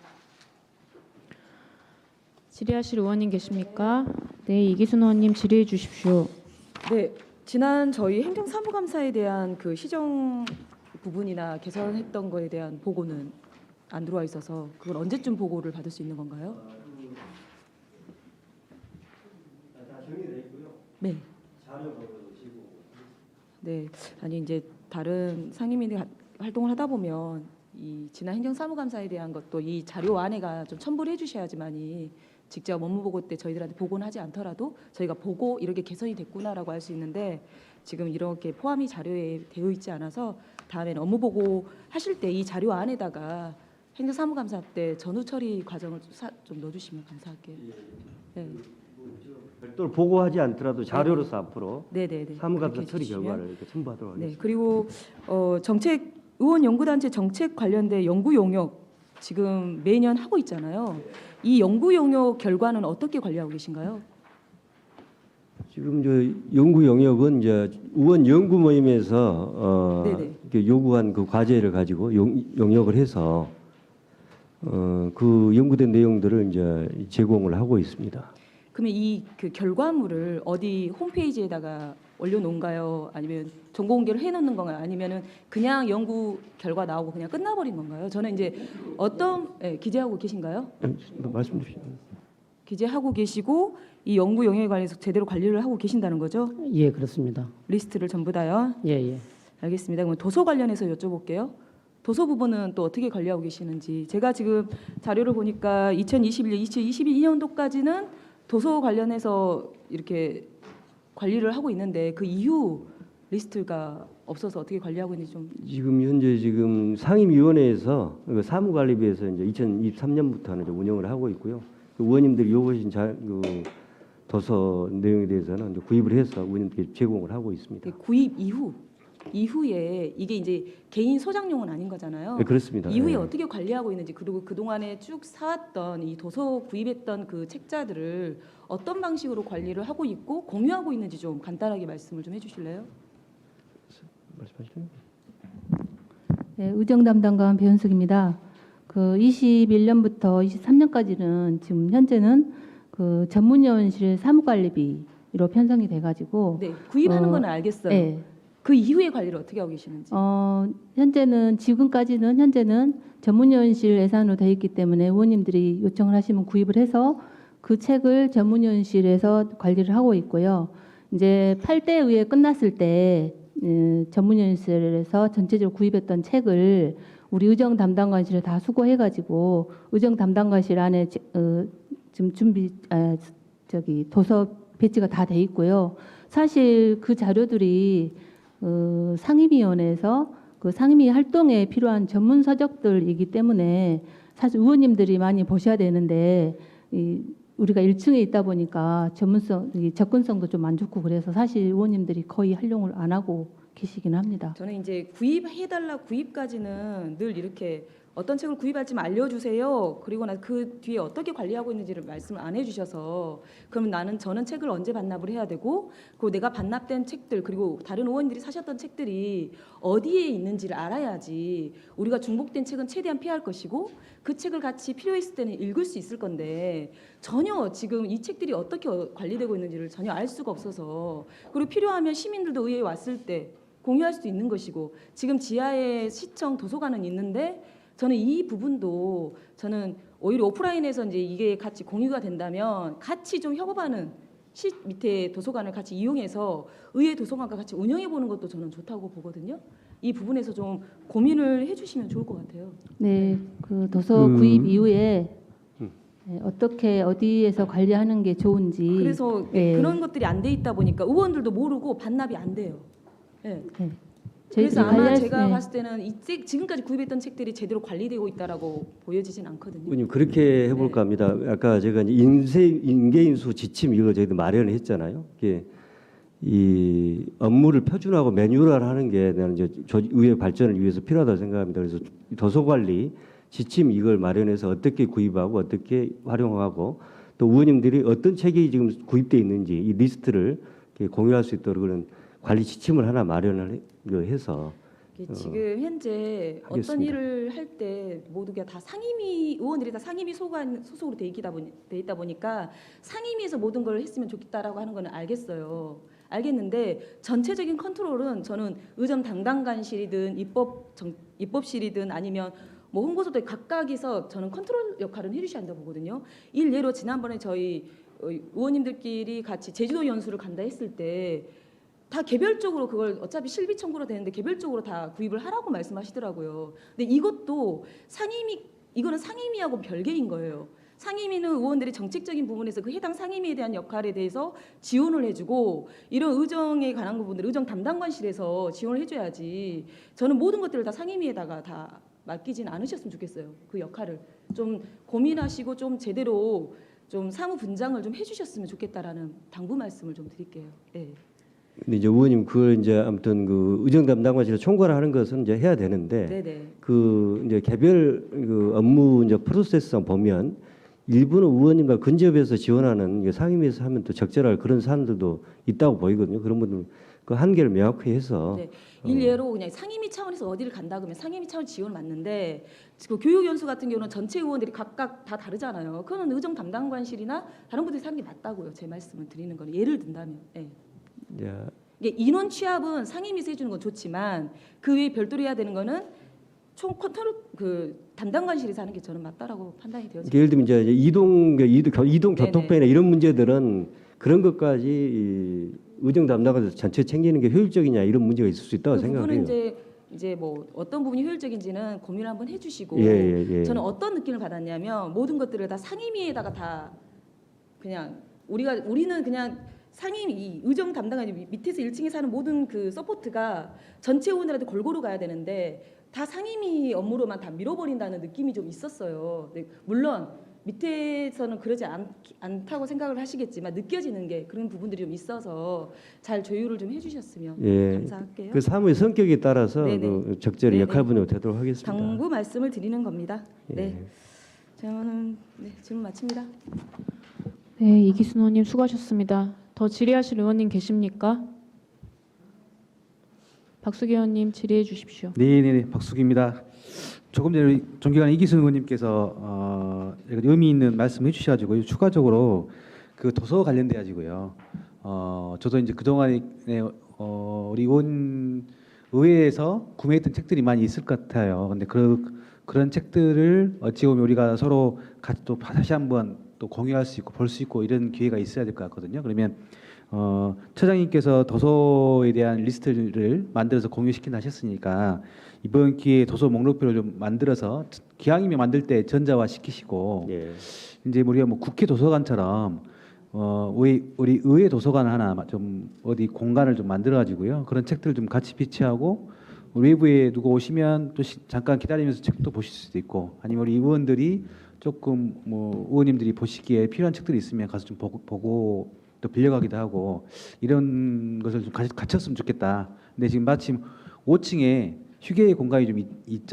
질의하실 의원님 계십니까? 네, 이기순 의원님 질의해 주십시오. 네, 지난 저희 행정사무감사에 대한 그 시정 부분이나 개선했던 거에 대한 보고는 안 들어와 있어서 그걸 언제쯤 보고를 받을 수 있는 건가요? 네. 네, 아니 이제 다른 상임위들이 활동을 하다 보면 이 지난 행정사무감사에 대한 것도 이 자료 안에가 좀 첨부를 해주셔야지만이 직접 업무보고 때 저희들한테 보고는 하지 않더라도 저희가 보고 이렇게 개선이 됐구나라고 할 수 있는데 지금 이렇게 포함이 자료에 되어 있지 않아서 다음에는 업무보고 하실 때 이 자료 안에다가 행정사무감사 때 전후 처리 과정을 좀 넣어주시면 감사할게요. 네. 별도로 보고하지 않더라도 자료로서 앞으로 네네네. 사무감사 그렇게 처리 해주시면. 결과를 이렇게 첨부하도록 네, 하겠습니다. 그리고 정책 의원 연구단체 정책 관련된 연구 용역 지금 매년 하고 있잖아요. 이 연구 용역 결과는 어떻게 관리하고 계신가요? 지금 저 연구 영역은 이제 의원 연구 모임에서 네네. 이렇게 요구한 그 과제를 가지고 용역을 해서 그 연구된 내용들을 이제 제공을 하고 있습니다. 그러면 이 그 결과물을 어디 홈페이지에다가 올려놓은가요? 아니면 정보 공개를 해놓는 건가요? 아니면은 그냥 연구 결과 나오고 그냥 끝나버린 건가요? 저는 이제 어떤 기재하고 계신가요? 말씀 주시죠. 기재하고 계시고 이 연구 영역에 관해서 제대로 관리를 하고 계신다는 거죠? 예, 그렇습니다. 리스트를 전부 다요? 예, 예. 알겠습니다. 그럼 도서 관련해서 여쭤볼게요. 도서 부분은 또 어떻게 관리하고 계시는지. 제가 지금 자료를 보니까 2021, 2022년도까지는 도서 관련해서 이렇게 관리를 하고 있는데 그 이후 리스트가 없어서 어떻게 관리하고 있는지 좀. 지금 현재 지금 상임위원회에서 그 사무관리부에서 이제 2023년부터는 이제 운영을 하고 있고요. 그 의원님들이 요구하신 그 도서 내용에 대해서는 이제 구입을 해서 의원님께 제공을 하고 있습니다. 구입 이후에 이게 이제 개인 소장용은 아닌 거잖아요. 네, 그렇습니다. 이후에 네. 어떻게 관리하고 있는지 그리고 그 동안에 쭉 사왔던 이 도서 구입했던 그 책자들을 어떤 방식으로 관리를 하고 있고 공유하고 있는지 좀 간단하게 말씀을 좀 해주실래요? 말씀하시죠. 네, 의정 담당관 배현숙입니다. 그 21년부터 23년까지는 지금 현재는 그 전문위원실 사무관리비로 편성이 돼가지고 네, 구입하는 건 알겠어요. 네, 그 이후에 관리를 어떻게 하고 계시는지. 현재는 전문위원실 예산으로 되어 있기 때문에 의원님들이 요청을 하시면 구입을 해서 그 책을 전문위원실에서 관리를 하고 있고요. 이제 8대 의회 끝났을 때 전문위원실에서 전체적으로 구입했던 책을 우리 의정 담당관실에 다 수거해가지고 의정 담당관실 안에 지금 도서 배치가 다 돼 있고요. 사실 그 자료들이 상임위원회에서 그 상임위 활동에 필요한 전문 서적들이기 때문에 사실 의원님들이 많이 보셔야 되는데 우리가 1층에 있다 보니까 접근성도 좀 안 좋고 그래서 사실 의원님들이 거의 활용을 안 하고 계시긴 합니다. 저는 이제 구입해달라 구입까지는 늘 이렇게 어떤 책을 구입할지 알려주세요. 그리고 나 그 뒤에 어떻게 관리하고 있는지를 말씀을 안 해주셔서 그럼 저는 책을 언제 반납을 해야 되고 그리고 내가 반납된 책들 그리고 다른 의원들이 사셨던 책들이 어디에 있는지를 알아야지 우리가 중복된 책은 최대한 피할 것이고 그 책을 같이 필요했을 때는 읽을 수 있을 건데 전혀 지금 이 책들이 어떻게 관리되고 있는지를 전혀 알 수가 없어서 그리고 필요하면 시민들도 의회에 왔을 때 공유할 수도 있는 것이고 지금 지하에 시청 도서관은 있는데 저는 이 부분도 저는 오히려 오프라인에서 이제 이게 같이 공유가 된다면 같이 좀 협업하는 시 밑에 도서관을 같이 이용해서 의회 도서관과 같이 운영해 보는 것도 저는 좋다고 보거든요. 이 부분에서 좀 고민을 해주시면 좋을 것 같아요. 네, 그 도서 구입 이후에 어떻게 어디에서 관리하는 게 좋은지. 그래서 네. 그런 것들이 안 돼 있다 보니까 의원들도 모르고 반납이 안 돼요. 네. 네. 그래서 아마 관리할 수- 제가 네. 봤을 때는 지금까지 구입했던 책들이 제대로 관리되고 있다라고 보여지진 않거든요. 의원님 그렇게 해볼까 합니다. 아까 제가 이제 인계인수 지침 이거 저희도 마련했잖아요. 이게 이 업무를 표준화하고 매뉴얼화하는 게 나는 이제 의회 발전을 위해서 필요하다고 생각합니다. 그래서 도서관리 지침 이걸 마련해서 어떻게 구입하고 어떻게 활용하고 또 의원님들이 어떤 책이 지금 구입돼 있는지 이 리스트를 이렇게 공유할 수 있도록 그런 관리 지침을 하나 마련을 해서 이게 지금 현재 어떤 하겠습니다. 일을 할 때 모두가 다 상임위 의원들이 다 상임위 소속으로 돼 있다 보니까 상임위에서 모든 걸 했으면 좋겠다라고 하는 거는 알겠는데 전체적인 컨트롤은 저는 의정 담당관실이든 입법실이든 아니면 뭐 홍보소들 각각에서 저는 컨트롤 역할은 해주셔야 한다고 보거든요. 일례로 지난번에 저희 의원님들끼리 같이 제주도 연수를 간다 했을 때 다 개별적으로 그걸 어차피 실비 청구로 되는데 개별적으로 다 구입을 하라고 말씀하시더라고요. 근데 이것도 이거는 상임위하고 별개인 거예요. 상임위는 의원들이 정책적인 부분에서 그 해당 상임위에 대한 역할에 대해서 지원을 해주고 이런 의정에 관한 부분들 의정 담당관실에서 지원을 해줘야지. 저는 모든 것들을 다 상임위에다가 다 맡기진 않으셨으면 좋겠어요. 그 역할을 좀 고민하시고 좀 제대로 좀 사무 분장을 좀 해주셨으면 좋겠다라는 당부 말씀을 좀 드릴게요. 네. 근데 이제 의원님 그걸 이제 아무튼 그 의정 담당관실에 총괄을 하는 것은 이제 해야 되는데 네네. 그 이제 개별 그 업무 이제 프로세스상 보면 일부는 의원님과 근접해서 지원하는 이게 상임위에서 하면 또 적절할 그런 사안들도 있다고 보이거든요. 그런 분들 그 한계를 명확히 해서 네. 일례로 그냥 상임위 차원에서 어디를 간다 그러면 상임위 차원 지원을 맞는데 그 교육연수 같은 경우는 전체 의원들이 각각 다 다르잖아요. 그거는 의정 담당관실이나 다른 분들이 하는 게 맞다고요. 제 말씀을 드리는 거는 예를 든다면. 네. 이제 이게 인원 취합은 상임위에서 해주는 건 좋지만 그 외에 별도로 해야 되는 거는 총 컨트롤 그 담당관실에서 하는 게 저는 맞다라고 판단이 되어집니다. 예를 들면 이제 이동 네네. 교통편이나 이런 문제들은 그런 것까지 이 의정 담당관에서 전체 챙기는 게 효율적이냐 이런 문제가 있을 수 있다고 그 부분은 생각해요. 이제 뭐 어떤 부분이 효율적인지는 고민을 한번 해주시고 예. 저는 어떤 느낌을 받았냐면 모든 것들을 다 상임위에다가 다 그냥 우리는 그냥 상임위 의정 담당관이 밑에서 1층에서 하는 모든 그 서포트가 전체 의원들한테 골고루 가야 되는데 다 상임위 업무로만 다 밀어버린다는 느낌이 좀 있었어요. 근데 물론 밑에서는 그러지 않다고 생각을 하시겠지만 느껴지는 게 그런 부분들이 좀 있어서 잘 조율을 좀 해주셨으면 예. 감사할게요. 그 사무의 성격에 따라서 네네. 그 적절히 네네. 역할 분담 되도록 하겠습니다. 당부 말씀을 드리는 겁니다. 네, 예. 저는 질문 마칩니다. 네, 이기순 의원님 수고하셨습니다. 더 질의하실 의원님 계십니까? 박수기 의원님 질의해 주십시오. 네, 박수기입니다. 조금 전에 존경하는 이기순 의원님께서 의미 있는 말씀해 주셔가지고 추가적으로 그 도서 관련돼 가지고요. 저도 이제 그 동안에 우리 의회에서 구매했던 책들이 많이 있을 것 같아요. 근데 그런 책들을 어찌 보면 우리가 서로 같이 또 다시 한번 또 공유할 수 있고 볼 수 있고 이런 기회가 있어야 될 것 같거든요. 그러면 처장님께서 도서에 대한 리스트를 만들어서 공유시킨다 하셨으니까 이번 기회에 도서 목록표를 좀 만들어서 기왕이면 만들 때 전자화 시키시고 예. 이제 우리가 뭐 국회 도서관처럼 우리 의회 도서관 하나 좀 어디 공간을 좀 만들어 가지고요 그런 책들을 좀 같이 비치하고 외부에 누가 오시면 또 잠깐 기다리면서 책도 보실 수도 있고 아니면 우리 의원들이 조금 뭐 의원님들이 보시기에 필요한 책들이 있으면 가서 좀 보고 또 빌려가기도 하고 이런 것을 좀 갖췄으면 좋겠다. 근데 지금 마침 5층에 휴게 공간이 좀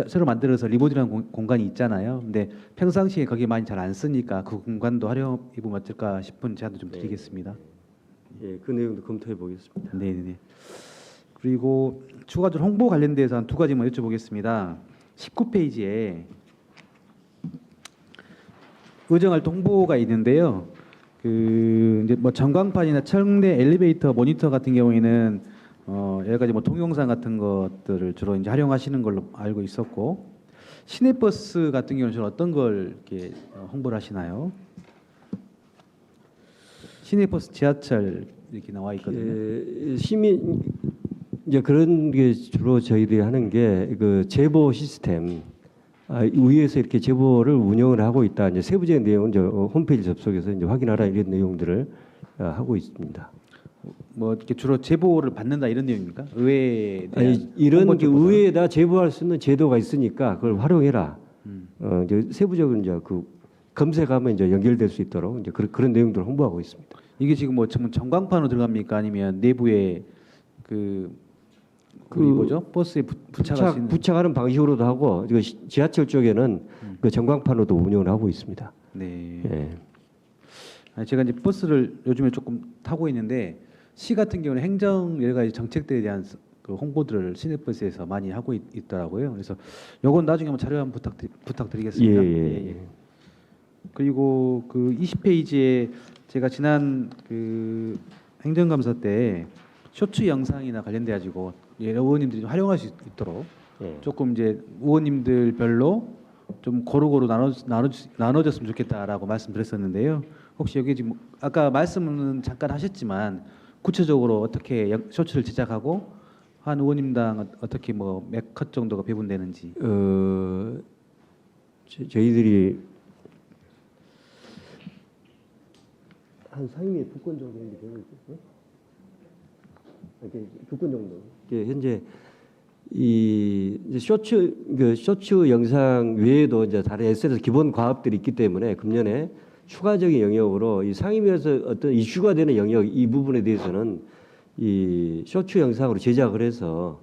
새로 만들어서 리모델링한 공간이 있잖아요. 근데 평상시에 거기 많이 잘 안 쓰니까 그 공간도 활용해 보면 어떨까 싶은 제안도 좀 드리겠습니다. 예, 그 내용도 검토해 보겠습니다. 네. 그리고 추가적으로 홍보 관련돼서 한 두 가지만 여쭤보겠습니다. 19페이지에 의정활동 홍보가 있는데요. 그 이제 뭐 전광판이나 청대 엘리베이터 모니터 같은 경우에는 여러 가지 뭐 동영상 같은 것들을 주로 이제 활용하시는 걸로 알고 있었고 시내버스 같은 경우는 주로 어떤 걸 이렇게 홍보를 하시나요? 시내버스, 지하철 이렇게 나와 있거든요. 시민 이제 그런 게 주로 저희들이 하는 게 그 제보 시스템 위에서 이렇게 제보를 운영을 하고 있다. 이제 세부적인 내용은 저 홈페이지 접속해서 이제 확인하라 이런 내용들을 하고 있습니다. 뭐 이렇게 주로 제보를 받는다 이런 내용입니까? 의회에 대한 아니 이런 홍보 게 쪽보다는? 의회에다 제보할 수 있는 제도가 있으니까 그걸 활용해라. 이제 세부적으로 이제 그 검색하면 이제 연결될 수 있도록 이제 그런 내용들을 홍보하고 있습니다. 이게 지금 뭐 전광판으로 들어갑니까? 아니면 내부에 그 뭐죠? 버스에 부착할 수 있는 부착하는 방식으로도 하고 이거 지하철 쪽에는 그 전광판으로도 운영을 하고 있습니다. 네. 예. 아니, 제가 이제 버스를 요즘에 조금 타고 있는데 시 같은 경우는 행정 여러 가지 정책들에 대한 그 홍보들을 시내버스에서 많이 하고 있더라고요. 그래서 요건 나중에 한번 자료 한번 부탁드리겠습니다. 예. 그리고 그 20페이지에 제가 지난 그 행정감사 때 쇼츠 영상이나 관련돼 가지고 여러 의원님들이 좀 활용할 수 있도록 예. 조금 이제 의원님들별로 좀 고루고루 나눠줬으면 좋겠다라고 말씀드렸었는데요. 혹시 여기 지금 아까 말씀은 잠깐 하셨지만 구체적으로 어떻게 쇼츠를 제작하고 한 의원님당 어떻게 뭐 몇 컷 정도가 배분되는지. 저희들이 한 상임위에 2건 정도 되고 있거든요. 이렇게 2건 정도. 이게 현재 이 이제 쇼츠 영상 외에도 이제 다른 SNS 기본 과업들이 있기 때문에 금년에 추가적인 영역으로 이 상임위에서 어떤 이슈가 되는 영역 이 부분에 대해서는 이 쇼츠 영상으로 제작을 해서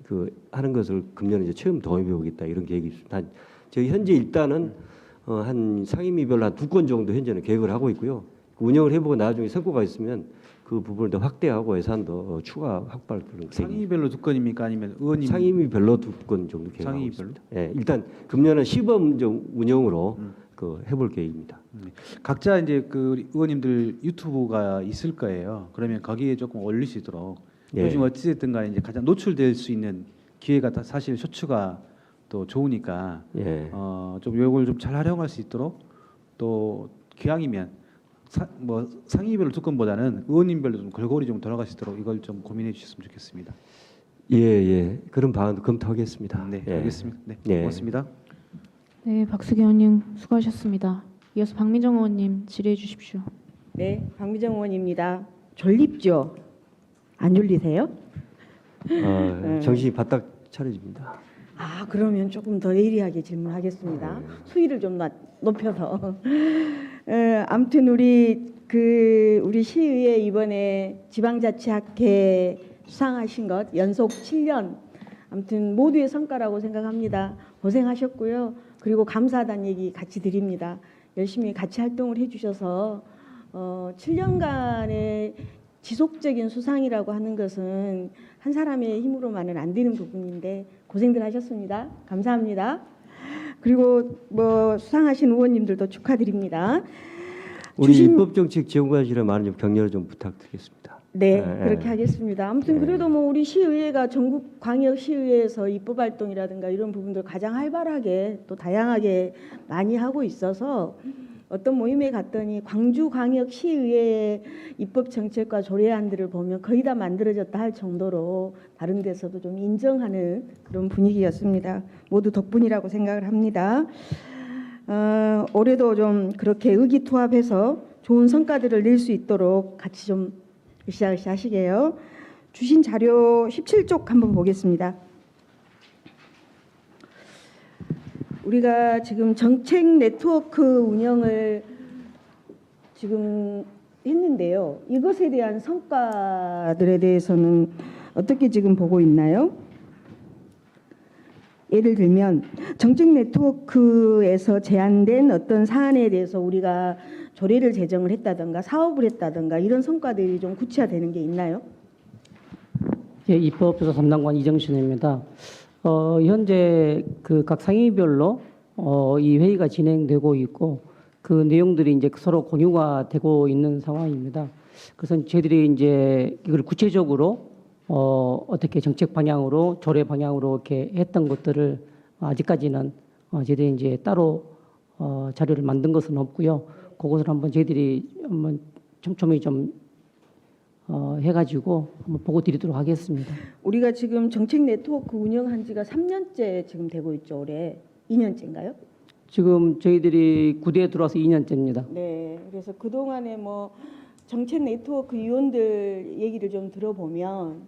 그 하는 것을 금년에 이제 처음 도입해 보겠다 이런 계획이 있습니다. 저희 현재 일단은 한 상임위별로 한 2건 정도 현재는 계획을 하고 있고요. 운영을 해보고 나중에 성과가 있으면 그 부분을 더 확대하고 예산도 추가 확보할 그런 계획입니다. 상임위별로 2건입니까? 아니면 의원님 상임위별로 2건 정도 계획하고 상임위별로? 있습니다. 예, 일단 금년은 시범 운영으로 그 해볼 계획입니다. 각자 이제 그 의원님들 유튜브가 있을 거예요. 그러면 거기에 조금 올릴 수 있도록 예. 요즘 어찌됐든 간에 이제 가장 노출될 수 있는 기회가 사실 쇼츠가 또 좋으니까 예. 좀 요걸 좀 잘 활용할 수 있도록 또 기왕이면 뭐 상임위별로 2건보다는 의원님별로 좀 골고루 좀 돌아갈 수 있도록 이걸 좀 고민해 주셨으면 좋겠습니다. 예. 그런 방안도 검토하겠습니다. 네, 예. 알겠습니다. 네, 예. 고맙습니다. 네, 박수기 의원님 수고하셨습니다. 이어서 박민정 의원님 질의해 주십시오. 네, 박미정 의원입니다. 졸립죠? 안 졸리세요? 정신이 바짝 차려집니다. 그러면 조금 더 예리하게 질문하겠습니다. 수위를 좀 높여서. 아무튼 우리 시의회 이번에 지방자치학회 수상하신 것 연속 7년 아무튼 모두의 성과라고 생각합니다. 고생하셨고요. 그리고 감사하다는 얘기 같이 드립니다. 열심히 같이 활동을 해주셔서 7년간의 지속적인 수상이라고 하는 것은 한 사람의 힘으로만은 안 되는 부분인데 고생들 하셨습니다. 감사합니다. 그리고 수상하신 의원님들도 축하드립니다. 우리 입법정책지원관실에 많은 좀 격려를 좀 부탁드리겠습니다. 네, 그렇게 하겠습니다. 아무튼 그래도 우리 시의회가 전국 광역 시의회에서 입법 활동이라든가 이런 부분들 가장 활발하게 또 다양하게 많이 하고 있어서 어떤 모임에 갔더니 광주광역시의회의 입법 정책과 조례안들을 보면 거의 다 만들어졌다 할 정도로 다른 데서도 좀 인정하는 그런 분위기였습니다. 모두 덕분이라고 생각을 합니다. 올해도 좀 그렇게 의기투합해서 좋은 성과들을 낼 수 있도록 같이 좀 으쌰으쌰 하시게요. 주신 자료 17쪽 한번 보겠습니다. 우리가 지금 정책 네트워크 운영을 지금 했는데요. 이것에 대한 성과들에 대해서는 어떻게 지금 보고 있나요? 예를 들면 정책 네트워크에서 제안된 어떤 사안에 대해서 우리가 조례를 제정을 했다든가 사업을 했다든가 이런 성과들이 좀 구체화되는 게 있나요? 예, 입법조사 담당관 이정신입니다. 현재 그 각 상임위별로 이 회의가 진행되고 있고 그 내용들이 이제 서로 공유가 되고 있는 상황입니다. 그래서 저희들이 이제 이걸 구체적으로 어떻게 정책 방향으로 조례 방향으로 이렇게 했던 것들을 아직까지는 저희들이 이제 따로 자료를 만든 것은 없고요. 그것을 한번 저희들이 한번 촘촘히 좀 해가지고 한번 보고 드리도록 하겠습니다. 우리가 지금 정책 네트워크 운영한 지가 3년째 지금 되고 있죠. 올해 2년째인가요? 지금 저희들이 구대에 들어와서 2년째입니다. 네. 그래서 그동안에 뭐 정책 네트워크 위원들 얘기를 좀 들어보면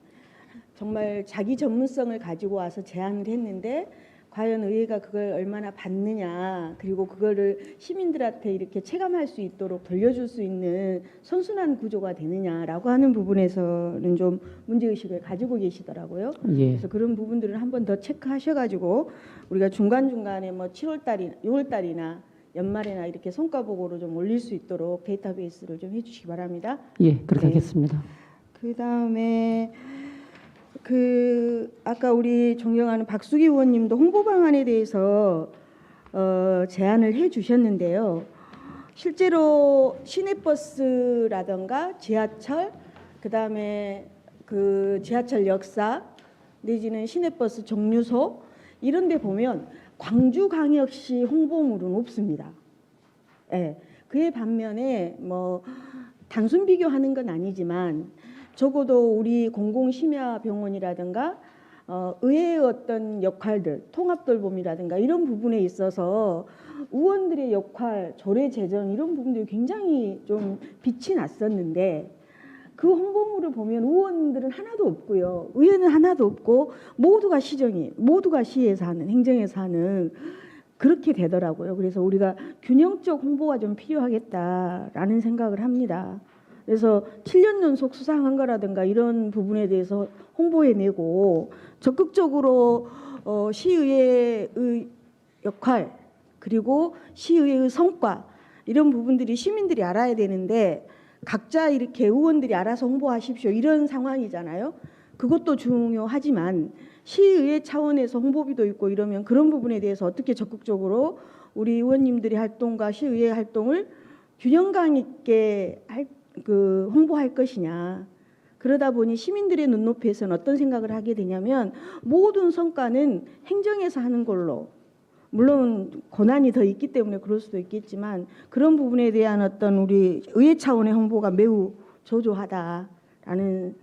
정말 자기 전문성을 가지고 와서 제안을 했는데 과연 의회가 그걸 얼마나 받느냐, 그리고 그거를 시민들한테 이렇게 체감할 수 있도록 돌려줄 수 있는 선순환 구조가 되느냐라고 하는 부분에서는 좀 문제의식을 가지고 계시더라고요. 예. 그래서 그런 부분들을 한 번 더 체크하셔가지고 우리가 중간중간에 뭐 7월달이나 6월달이나 연말에나 이렇게 성과보고로 좀 올릴 수 있도록 데이터베이스를 좀 해주시기 바랍니다. 예, 그렇게 네. 하겠습니다. 그 다음에 아까 우리 존경하는 박수기 의원님도 홍보 방안에 대해서 제안을 해주셨는데요. 실제로 시내버스라든가 지하철, 그 다음에 그 지하철 역사 내지는 시내버스 정류소 이런 데 보면 광주광역시 홍보물은 없습니다. 예. 그에 반면에 뭐 단순 비교하는 건 아니지만 적어도 우리 공공심야병원이라든가 의회의 어떤 역할들, 통합돌봄이라든가 이런 부분에 있어서 의원들의 역할, 조례 제정 이런 부분들이 굉장히 좀 빛이 났었는데 그 홍보물을 보면 의원들은 하나도 없고요. 의회는 하나도 없고 모두가 시정이, 모두가 시에서 하는, 행정에서 하는 그렇게 되더라고요. 그래서 우리가 균형적 홍보가 좀 필요하겠다라는 생각을 합니다. 그래서 7년 연속 수상한 거라든가 이런 부분에 대해서 홍보해내고 적극적으로 시의회의 역할 그리고 시의회의 성과 이런 부분들이 시민들이 알아야 되는데 각자 이렇게 의원들이 알아서 홍보하십시오 이런 상황이잖아요. 그것도 중요하지만 시의회 차원에서 홍보비도 있고 이러면 그런 부분에 대해서 어떻게 적극적으로 우리 의원님들의 활동과 시의회 활동을 균형감 있게 홍보할 것이냐. 그러다 보니 시민들의 눈높이에서는 어떤 생각을 하게 되냐면 모든 성과는 행정에서 하는 걸로 물론 권한이 더 있기 때문에 그럴 수도 있겠지만 그런 부분에 대한 어떤 우리 의회 차원의 홍보가 매우 저조하다라는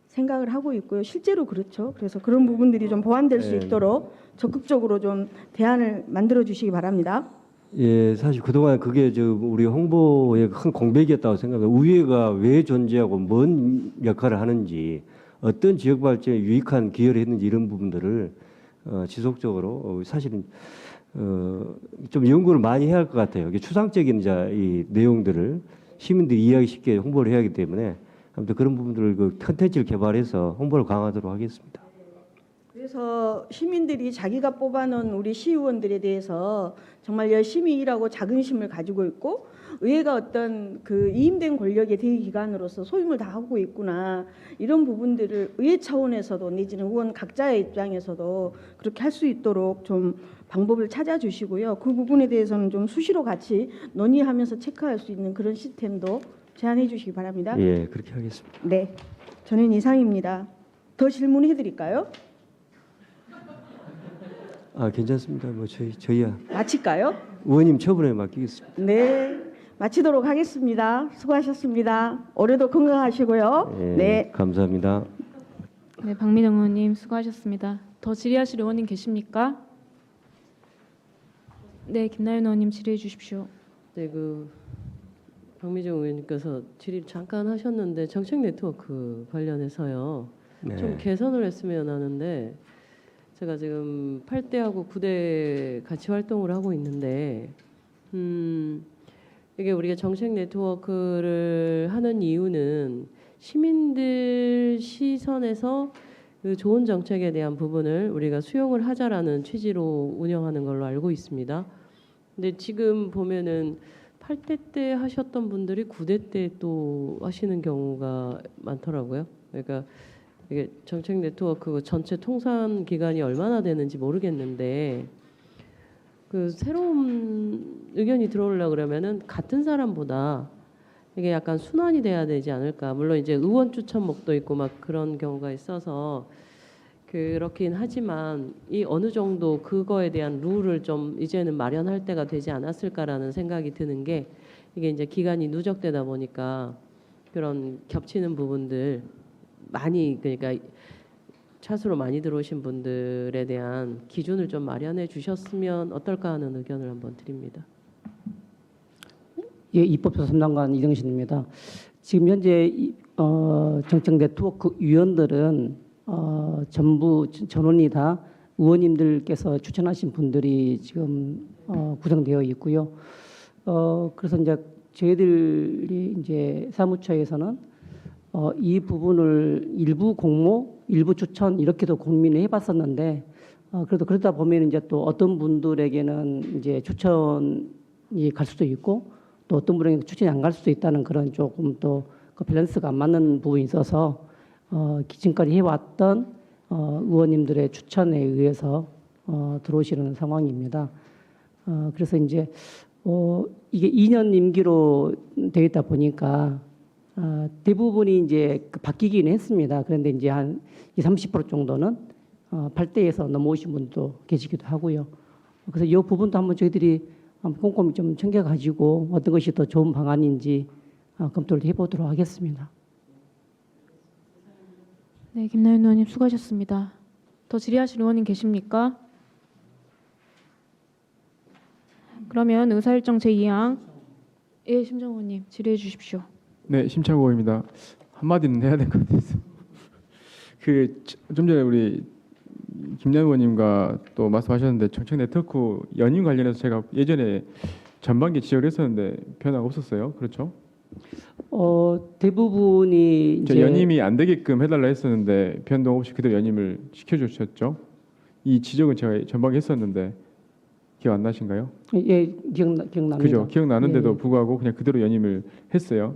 생각을 하고 있고요. 실제로 그렇죠. 그래서 그런 부분들이 좀 보완될 수 있도록 적극적으로 좀 대안을 만들어 주시기 바랍니다. 예, 사실 그동안 그게 우리 홍보의 큰 공백이었다고 생각해요. 의회가 왜 존재하고 뭔 역할을 하는지, 어떤 지역 발전에 유익한 기여를 했는지 이런 부분들을 지속적으로 사실은 좀 연구를 많이 해야 할 것 같아요. 이게 추상적인 이 내용들을 시민들이 이해하기 쉽게 홍보를 해야 하기 때문에 아무튼 그런 부분들을 그 컨텐츠를 개발해서 홍보를 강화하도록 하겠습니다. 그래서 시민들이 자기가 뽑아놓은 우리 시의원들에 대해서 정말 열심히 일하고 자긍심을 가지고 있고 의회가 어떤 그 이임된 권력의 대기관으로서 소임을 다하고 있구나 이런 부분들을 의회 차원에서도 내지는 의원 각자의 입장에서도 그렇게 할 수 있도록 좀 방법을 찾아주시고요. 그 부분에 대해서는 좀 수시로 같이 논의하면서 체크할 수 있는 그런 시스템도 제안해 주시기 바랍니다. 예, 그렇게 하겠습니다. 네, 저는 이상입니다. 더 질문해 드릴까요? 아, 괜찮습니다. 뭐 저희야 마칠까요? 의원님 처분에 맡기겠습니다. 네, 마치도록 하겠습니다. 수고하셨습니다. 올해도 건강하시고요. 예, 네. 감사합니다. 네, 박민정 의원님 수고하셨습니다. 더 질의하실 의원님 계십니까? 네, 김나연 의원님 질의해 주십시오. 네, 박미정 의원님께서 질의 잠깐 하셨는데 정책 네트워크 관련해서요. 네. 좀 개선을 했으면 하는데 제가 지금 8대하고 9대 같이 활동을 하고 있는데 이게 우리가 정책 네트워크를 하는 이유는 시민들 시선에서 그 좋은 정책에 대한 부분을 우리가 수용을 하자라는 취지로 운영하는 걸로 알고 있습니다. 근데 지금 보면은 8대 때 하셨던 분들이 9대 때 또 하시는 경우가 많더라고요. 그러니까 이게 정책 네트워크 전체 통산 기간이 얼마나 되는지 모르겠는데 그 새로운 의견이 들어오려고 그러면은 같은 사람보다 이게 약간 순환이 돼야 되지 않을까. 물론 이제 의원 추천목도 있고 막 그런 경우가 있어서 그렇긴 하지만 이 어느 정도 그거에 대한 룰을 좀 이제는 마련할 때가 되지 않았을까라는 생각이 드는 게 이게 이제 기간이 누적되다 보니까 그런 겹치는 부분들 많이 그러니까 차수로 많이 들어오신 분들에 대한 기준을 좀 마련해 주셨으면 어떨까 하는 의견을 한번 드립니다. 예, 입법조사 3단관 이정신입니다. 지금 현재 정책 네트워크 위원들은 전부 전원이 다 의원님들께서 추천하신 분들이 지금 구성되어 있고요. 그래서 이제 저희들이 이제 사무처에서는 이 부분을 일부 공모, 일부 추천 이렇게도 고민을 해봤었는데 그래도 그러다 보면 이제 또 어떤 분들에게는 이제 추천이 갈 수도 있고 또 어떤 분에게는 추천이 안 갈 수도 있다는 그런 조금 또 그 밸런스가 안 맞는 부분이 있어서 지금까지 해왔던 의원님들의 추천에 의해서 들어오시는 상황입니다. 그래서 이제 이게 2년 임기로 되어 있다 보니까 대부분이 이제 바뀌기는 했습니다. 그런데 이제 한 30% 정도는 8대에서 넘어오신 분도 계시기도 하고요. 그래서 이 부분도 한번 저희들이 꼼꼼히 좀 챙겨가지고 어떤 것이 더 좋은 방안인지 검토를 해보도록 하겠습니다. 네, 김나연 의원님 수고하셨습니다. 더 질의하실 의원님 계십니까? 그러면 의사일정 제2항 예, 심정호 의원님 질의해 주십시오. 네, 심창호입니다. 한마디는 해야 될 것 같아서. 좀 전에 우리 김나연 의원님과 또 말씀하셨는데 정책 네트워크 연임 관련해서 제가 예전에 전반기 지적을 했었는데 변화가 없었어요. 그렇죠? 대부분이 이제 연임이 안 되게끔 해달라 했었는데 변동 없이 그대로 연임을 시켜주셨죠. 이 지적은 제가 전반기 했었는데 기억 안 나신가요? 예, 기억납니다. 그죠? 기억나는데도 예. 불구하고 그냥 그대로 연임을 했어요.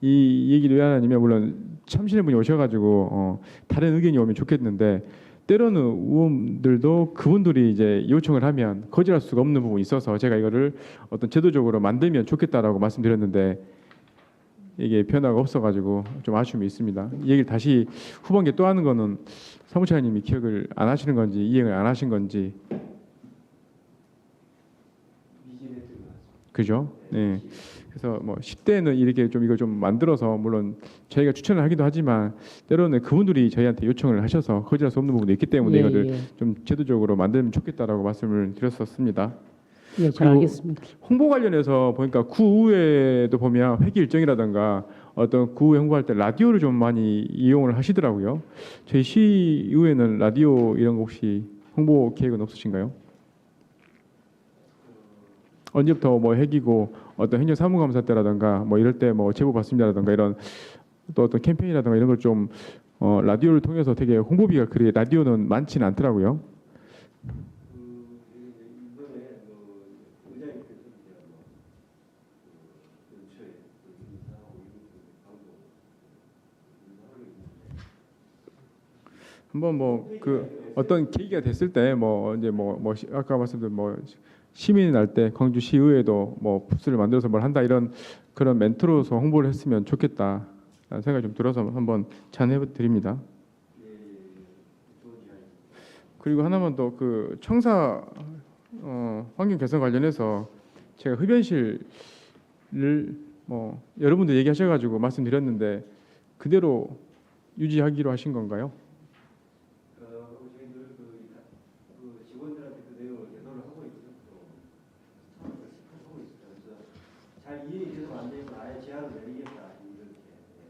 이 얘기를 왜 하냐면 물론 참신의 분이 오셔가지고 다른 의견이 오면 좋겠는데 때로는 의원들도 그분들이 이제 요청을 하면 거절할 수가 없는 부분이 있어서 제가 이거를 어떤 제도적으로 만들면 좋겠다라고 말씀드렸는데 이게 변화가 없어가지고 좀 아쉬움이 있습니다. 이 얘기를 다시 후반기에 또 하는 거는 사무처장님이 기억을 안 하시는 건지 이행을 안 하신 건지 그죠? 네. 그래서 뭐 10대는 이렇게 좀 이걸 좀 만들어서 물론 저희가 추천을 하기도 하지만 때로는 그분들이 저희한테 요청을 하셔서 거절할 수 없는 부분도 있기 때문에 예, 이거를 예. 좀 제도적으로 만들면 좋겠다라고 말씀을 드렸었습니다. 예, 잘 그리고 알겠습니다. 홍보 관련해서 보니까 구의회도 보면 회기 일정이라든가 어떤 구의회 홍보할 때 라디오를 좀 많이 이용을 하시더라고요. 저희 시의회는 라디오 이런 거 혹시 홍보 계획은 없으신가요? 언제부터 뭐 회기고 어떤 행정사무감사 때라든가 뭐 이럴 때 뭐 제보 받습니다라든가 이런 또 어떤 캠페인이라든가 이런 걸 좀 라디오를 통해서 되게 홍보비가 그리 라디오는 많지는 않더라고요. 한번 뭐 그 어떤 계기가 됐을 때 뭐 이제 뭐 아까 말씀드린 뭐 시민이 날 때 광주시의회도 뭐 부스를 만들어서 뭘 한다 이런 그런 멘트로서 홍보를 했으면 좋겠다라는 생각이 좀 들어서 한번 제안해 드립니다. 그리고 하나만 더 그 청사 환경 개선 관련해서 제가 흡연실을 뭐 여러분들 얘기하셔가지고 말씀드렸는데 그대로 유지하기로 하신 건가요?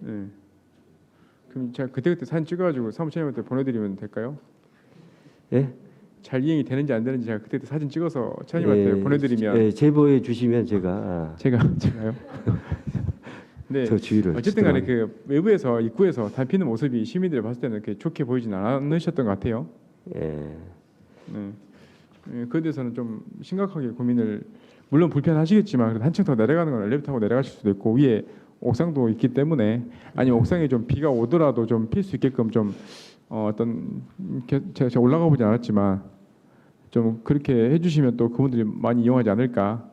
네. 그럼 제가 그때그때 사진 찍어가지고 사무처장님한테 보내드리면 될까요? 예? 잘 이행이 되는지 안 되는지 제가 그때그때 사진 찍어서 차장님한테 보내드리면 예, 제보해 주시면 제가요. 네. 저 주의를 어쨌든 간에 그 외부에서 입구에서 담 피는 모습이 시민들이 봤을 때는 그렇게 좋게 보이진 않으셨던 것 같아요. 예. 네. 그에 대해서는 좀 심각하게 고민을 물론 불편하시겠지만 그래도 한층 더 내려가는 건 엘리베이터 타고 내려가실 수도 있고 위에 옥상도 있기 때문에 아니면 옥상에 좀 비가 오더라도 좀 필 수 있게끔 좀 어떤 제가 올라가 보진 않았지만 좀 그렇게 해주시면 또 그분들이 많이 이용하지 않을까.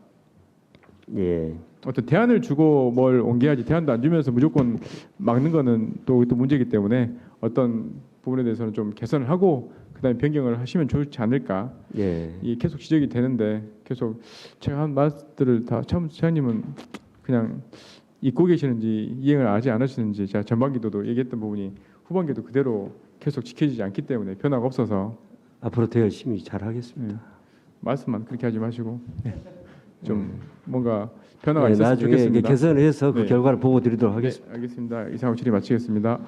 예. 어떤 대안을 주고 뭘 옮겨야지 대안도 안 주면서 무조건 막는 거는 또 문제이기 때문에 어떤 부분에 대해서는 좀 개선을 하고 그다음에 변경을 하시면 좋지 않을까. 예. 이 계속 지적이 되는데 계속 제가 한 말들을 다 참 시장님은 그냥 잊고 계시는지 이행을 하지 않으시는지 제가 전반기도도 얘기했던 부분이 후반기도 그대로 계속 지켜지지 않기 때문에 변화가 없어서 앞으로 더 열심히 잘하겠습니다. 말씀만 그렇게 하지 마시고 좀 뭔가 변화가 예, 있었으면 나중에 좋겠습니다. 개선해서 그 네. 결과를 보고 드리도록 하겠습니다. 네, 알겠습니다. 이상으로 질의 마치겠습니다.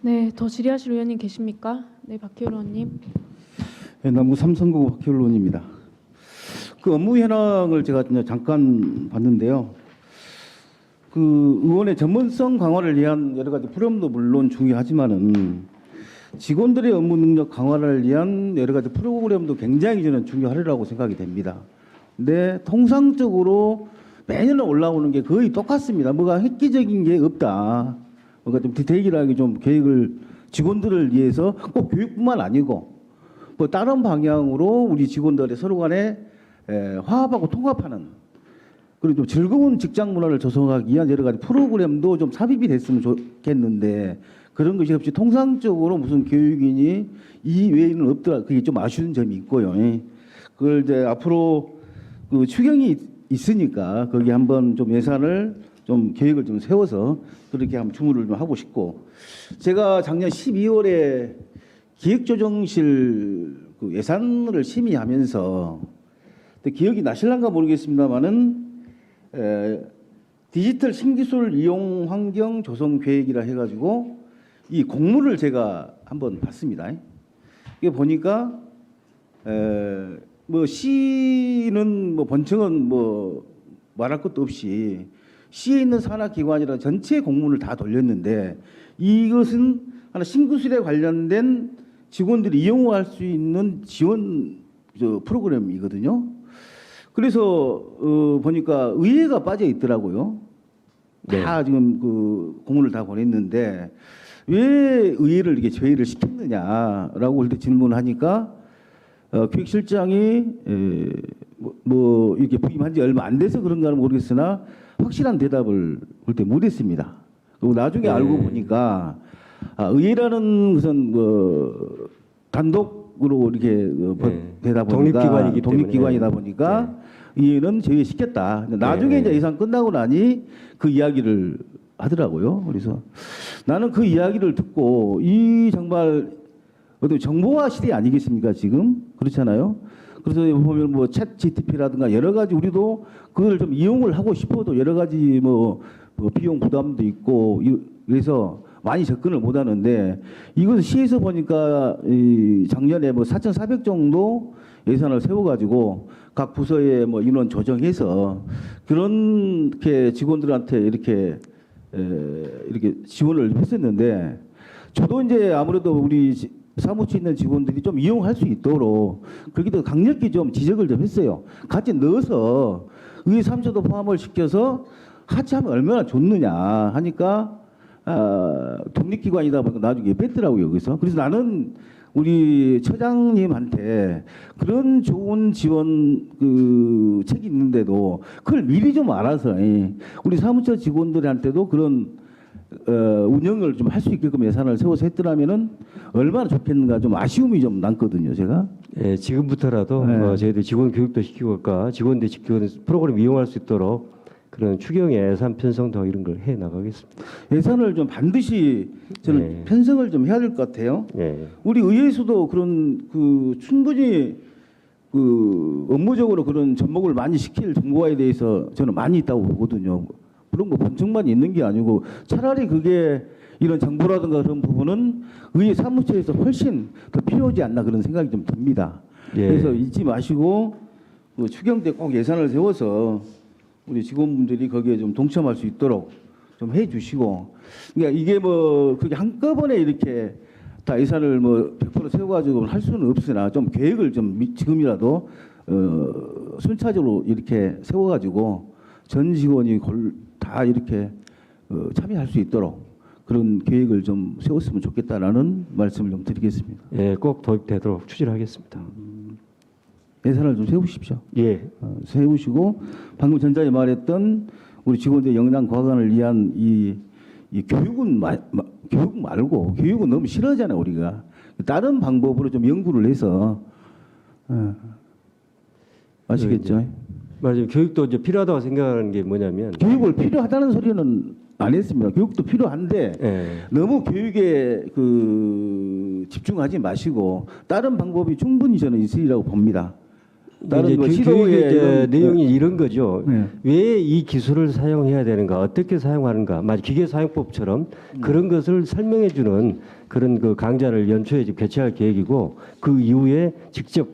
네, 더 질의하실 의원님 계십니까? 네, 박희원 의원님. 네, 남구 삼성구 박희원 의원입니다. 그 업무 현황을 제가 잠깐 봤는데요. 그 의원의 전문성 강화를 위한 여러 가지 프로그램도 물론 중요하지만은 직원들의 업무 능력 강화를 위한 여러 가지 프로그램도 굉장히 저는 중요하리라고 생각이 됩니다. 근데 통상적으로 매년 올라오는 게 거의 똑같습니다. 뭐가 획기적인 게 없다. 뭔가 좀 디테일하게 좀 계획을 직원들을 위해서 꼭 교육뿐만 아니고 뭐 다른 방향으로 우리 직원들의 서로 간에 화합하고 통합하는 그리고 좀 즐거운 직장 문화를 조성하기 위한 여러 가지 프로그램도 좀 삽입이 됐으면 좋겠는데 그런 것이 없이 통상적으로 무슨 교육이니 이 외에는 없더라. 그게 좀 아쉬운 점이 있고요. 그걸 이제 앞으로 그 추경이 있으니까 거기 한번 좀 예산을 좀 계획을 좀 세워서 그렇게 한번 주문을 좀 하고 싶고 제가 작년 12월에 기획조정실 그 예산을 심의하면서 기억이 나실란가 모르겠습니다만은 디지털 신기술 이용 환경 조성 계획이라 해가지고 이 공문을 제가 한번 봤습니다. 이게 보니까 뭐 시는 뭐 번청은 뭐 말할 것도 없이 시에 있는 산하기관이라 전체 공문을 다 돌렸는데 이것은 하나 신기술에 관련된 직원들이 이용할 수 있는 지원 프로그램이거든요. 그래서 보니까 의회가 빠져 있더라고요. 다 지금 그 공문을 다 보냈는데 왜 의회를 이렇게 제외를 시켰느냐라고 이렇게 질문하니까 기획실장이 뭐 이렇게 부임한 지 얼마 안 돼서 그런가는 모르겠으나 확실한 대답을 볼 때 못했습니다. 그리고 나중에 알고 보니까 의회라는 것은 뭐 단독으로 이렇게 되다 보니까 독립기관이다 보니까 의회는 제외시켰다. 나중에 이제 예산 끝나고 나니 그 이야기를 하더라고요. 그래서 나는 그 이야기를 듣고 이 정말 어떤 정보화 시대 아니겠습니까 지금 그렇잖아요. 그래서 보면 뭐 챗 GTP라든가 여러 가지 우리도 그걸 좀 이용을 하고 싶어도 여러 가지 뭐 비용 부담도 있고 그래서 많이 접근을 못 하는데 이것을 시에서 보니까 이 작년에 뭐 4,400 정도 예산을 세워가지고 각 부서에 뭐 인원 조정해서 그렇게 직원들한테 이렇게 지원을 했었는데 저도 이제 아무래도 우리 사무처에 있는 직원들이 좀 이용할 수 있도록 그렇게도 강력히 좀 지적을 좀 했어요. 같이 넣어서 의회 3조도 포함을 시켜서 같이 하면 얼마나 좋느냐 하니까 독립기관이다 보니까 나중에 뺐더라고요. 그래서 나는 우리 처장님한테 그런 좋은 지원 그 책이 있는데도 그걸 미리 좀 알아서 우리 사무처 직원들한테도 그런 운영을 좀 할 수 있게끔 예산을 세워서 했더라면은 얼마나 좋겠는가 좀 아쉬움이 좀 남거든요, 제가. 예, 지금부터라도 저희들 직원 교육도 시키고 직원들 직원 프로그램 이용할 수 있도록 그런 추경 예산 편성도 이런 걸 해 나가겠습니다. 예산을 좀 반드시 저는 편성을 좀 해야 될 것 같아요. 우리 의회에서도 그런 그 충분히 그 업무적으로 그런 접목을 많이 시킬 정보화에 대해서 저는 많이 있다고 보거든요. 그런 거 본청만 있는 게 아니고 차라리 그게 이런 정보라든가 그런 부분은 의회 사무처에서 훨씬 더 필요하지 않나 그런 생각이 좀 듭니다. 그래서 잊지 마시고 그 추경 때 꼭 예산을 세워서 우리 직원분들이 거기에 좀 동참할 수 있도록 좀 해주시고, 그러니까 이게 뭐 그게 한꺼번에 이렇게 다 예산을 뭐 100% 세워가지고 할 수는 없으나 좀 계획을 좀 지금이라도 순차적으로 이렇게 세워가지고 전 직원이 다 이렇게 참여할 수 있도록 그런 계획을 좀 세웠으면 좋겠다라는 말씀을 좀 드리겠습니다. 예, 꼭 도입되도록 추진하겠습니다. 예산을 좀 세우십시오. 예. 세우시고 방금 전자에 말했던 우리 직원들의 역량 과관을 위한 이 교육은 교육 말고 교육은 너무 싫어하잖아요 우리가. 다른 방법으로 좀 연구를 해서 아시겠죠? 맞아요. 교육도 이제 필요하다고 생각하는 게 뭐냐면 교육을 필요하다는 소리는 안 했습니다. 교육도 필요한데 예. 너무 교육에 집중하지 마시고 다른 방법이 충분히 저는 있으리라고 봅니다. 다른 뭐 교육의 시도에 이제 내용이 이런 거죠. 네. 왜 이 기술을 사용해야 되는가, 어떻게 사용하는가, 마치 기계 사용법처럼 그런 것을 설명해주는 그런 그 강좌를 연초에 지금 개최할 계획이고 그 이후에 직접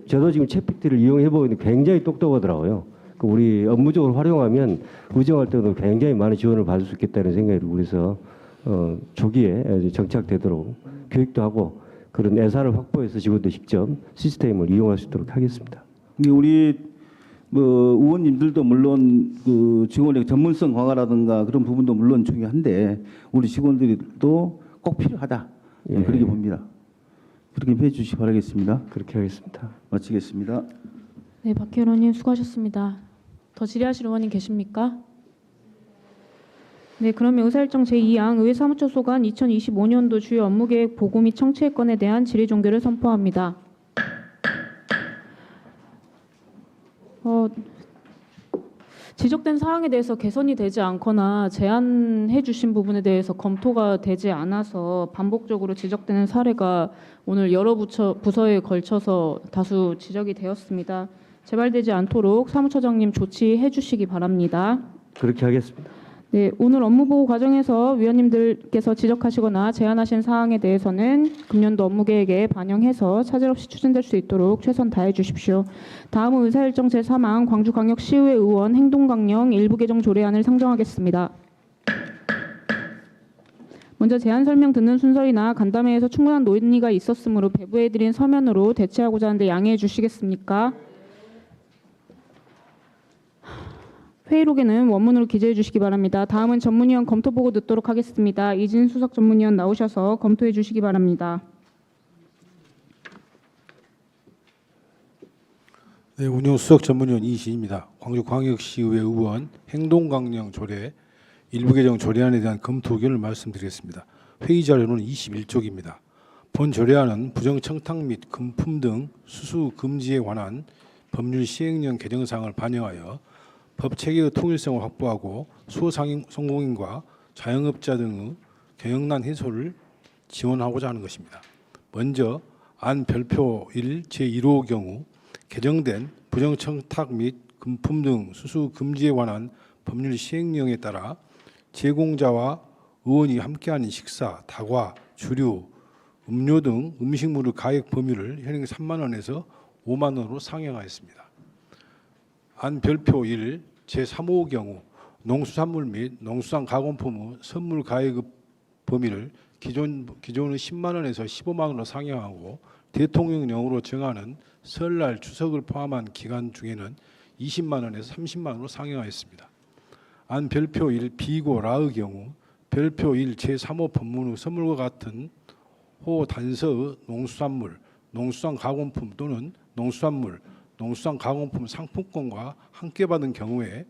저도 지금 챗GPT를 이용해 보고 있는데 굉장히 똑똑하더라고요. 우리 업무적으로 활용하면 의정할 때도 굉장히 많은 지원을 받을 수 있겠다는 생각이 들고 그래서 조기에 정착되도록 교육도 하고 그런 예산을 확보해서 직원도 직접 시스템을 이용할 수 있도록 하겠습니다. 우리 뭐 의원님들도 물론 그 직원의 전문성 강화라든가 그런 부분도 물론 중요한데 우리 직원들도 꼭 필요하다. 예. 그렇게 봅니다. 그렇게 해주시기 바라겠습니다. 그렇게 하겠습니다. 마치겠습니다. 네, 박희원 의원님 수고하셨습니다. 더 질의하실 의원님 계십니까? 네, 그러면 의사일정 제2항 의회 사무처 소관 2025년도 주요 업무계획 보고 및 청취의 건에 대한 질의 종결을 선포합니다. 지적된 사항에 대해서 개선이 되지 않거나 제안해 주신 부분에 대해서 검토가 되지 않아서 반복적으로 지적되는 사례가 오늘 여러 부서에 걸쳐서 다수 지적이 되었습니다. 재발되지 않도록 사무처장님 조치해 주시기 바랍니다. 그렇게 하겠습니다. 네, 오늘 업무보고 과정에서 위원님들께서 지적하시거나 제안하신 사항에 대해서는 금년도 업무계획에 반영해서 차질 없이 추진될 수 있도록 최선 다해 주십시오. 다음은 의사일정 제3항 광주광역시의회 의원 행동강령 일부 개정 조례안을 상정하겠습니다. 먼저 제안 설명 듣는 순서이나 간담회에서 충분한 논의가 있었으므로 배부해드린 서면으로 대체하고자 하는데 양해해 주시겠습니까? 회의록에는 원문으로 기재해 주시기 바랍니다. 다음은 전문위원 검토보고 듣도록 하겠습니다. 이진 수석 전문위원 나오셔서 검토해 주시기 바랍니다. 네, 운영수석 전문위원 이신입니다. 광주광역시의회 의원 행동강령 조례 일부 개정 조례안에 대한 검토 의견을 말씀드리겠습니다. 회의 자료는 21쪽입니다. 본 조례안은 부정청탁 및 금품 등 수수 금지에 관한 법률 시행령 개정 사항을 반영하여 법 체계의 통일성을 확보하고 소상공인과 자영업자 등의 경영난 해소를 지원하고자 하는 것입니다. 먼저 안 별표 1 제1호의 경우 개정된 부정청탁 및 금품 등 수수 금지에 관한 법률 시행령에 따라 제공자와 의원이 함께하는 식사, 다과, 주류, 음료 등 음식물의 가액 범위를 현행 3만 원에서 5만 원으로 상향하였습니다. 안 별표 1 제3호의 경우 농수산물 및 농수산 가공품의 선물 가액의 범위를 기존의 10만 원에서 15만 원으로 상향하고 대통령령으로 정하는 설날 추석을 포함한 기간 중에는 20만 원에서 30만 원으로 상향하였습니다. 안 별표 1 비고 라의 경우 별표 1 제3호 법문의 선물과 같은 호 단서의 농수산물, 농수산 가공품 또는 농수산물, 농수산 가공품 상품권과 함께 받은 경우에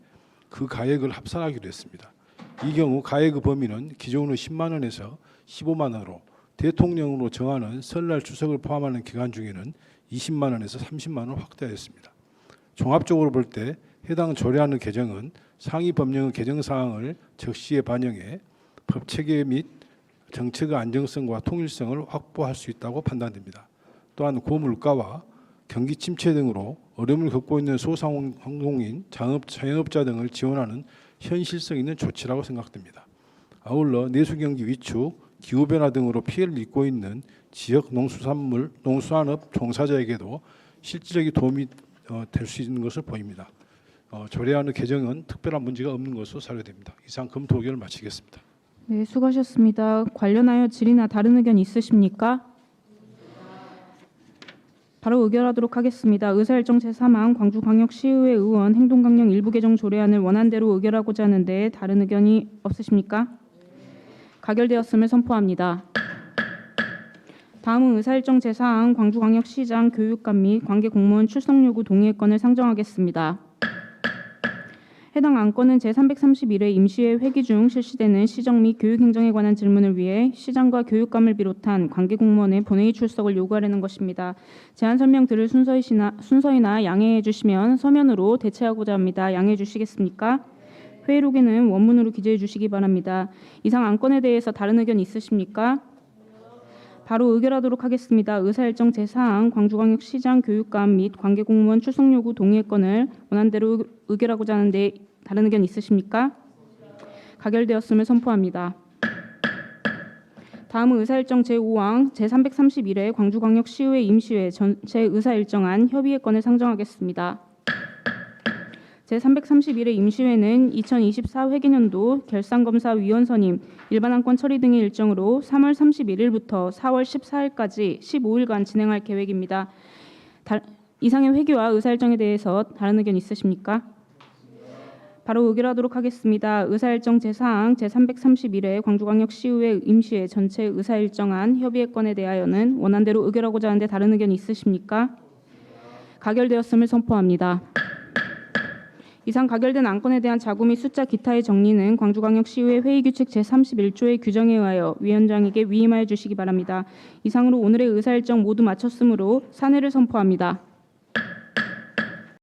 그 가액을 합산하기로 했습니다. 이 경우 가액의 범위는 기존의 10만 원에서 15만 원으로 대통령으로 정하는 설날 추석을 포함하는 기간 중에는 20만 원에서 30만 원을 확대하였습니다. 종합적으로 볼 때 해당 조례안의 개정은 상위 법령의 개정 사항을 적시에 반영해 법 체계 및 정책의 안정성과 통일성을 확보할 수 있다고 판단됩니다. 또한 고물가와 경기 침체 등으로 어려움을 겪고 있는 소상공인, 자영업자 등을 지원하는 현실성 있는 조치라고 생각됩니다. 아울러 내수경기 위축, 기후변화 등으로 피해를 입고 있는 지역 농수산업 종사자에게도 실질적인 도움이 될 수 있는 것을 보입니다. 조례안의 개정은 특별한 문제가 없는 것으로 사료됩니다. 이상 검토 의견을 마치겠습니다. 네, 수고하셨습니다. 관련하여 질의나 다른 의견 있으십니까? 바로 의결하도록 하겠습니다. 의사일정 제3항 광주광역시의회 의원 행동강령 일부 개정 조례안을 원안대로 의결하고자 하는데 다른 의견이 없으십니까? 가결되었음을 선포합니다. 다음은 의사일정 제4항 광주광역시장 교육감 및 관계공무원 출석 요구 동의의 건을 상정하겠습니다. 해당 안건은 제331회 임시회 회기 중 실시되는 시정 및 교육 행정에 관한 질문을 위해 시장과 교육감을 비롯한 관계 공무원의 본회의 출석을 요구하려는 것입니다. 제안 설명 들을 순서이나 양해해 주시면 서면으로 대체하고자 합니다. 양해해 주시겠습니까? 회의록에는 원문으로 기재해 주시기 바랍니다. 이상 안건에 대해서 다른 의견 있으십니까? 바로 의결하도록 하겠습니다. 의사일정 제4항 광주광역시장 교육감 및 관계공무원 출석 요구 동의의 건을 원안대로 의결하고자 하는데 다른 의견 있으십니까? 가결되었음을 선포합니다. 다음은 의사일정 제5항 제331회 광주광역시의회 임시회 전체 의사일정안 협의의 건을 상정하겠습니다. 제331회 임시회는 2024 회계년도 결산검사위원 선임, 일반안건 처리 등의 일정으로 3월 31일부터 4월 14일까지 15일간 진행할 계획입니다. 이상의 회기와 의사일정에 대해서 다른 의견 있으십니까? 바로 의결하도록 하겠습니다. 의사일정 제4항 제331회 광주광역시의회 임시회 전체 의사일정안 협의의 건에 대하여는 원안대로 의결하고자 하는데 다른 의견 있으십니까? 가결되었음을 선포합니다. 이상 가결된 안건에 대한 자구 및 숫자 기타의 정리는 광주광역시의회 회의규칙 제31조의 규정에 의하여 위원장에게 위임하여 주시기 바랍니다. 이상으로 오늘의 의사일정 모두 마쳤으므로 산회를 선포합니다.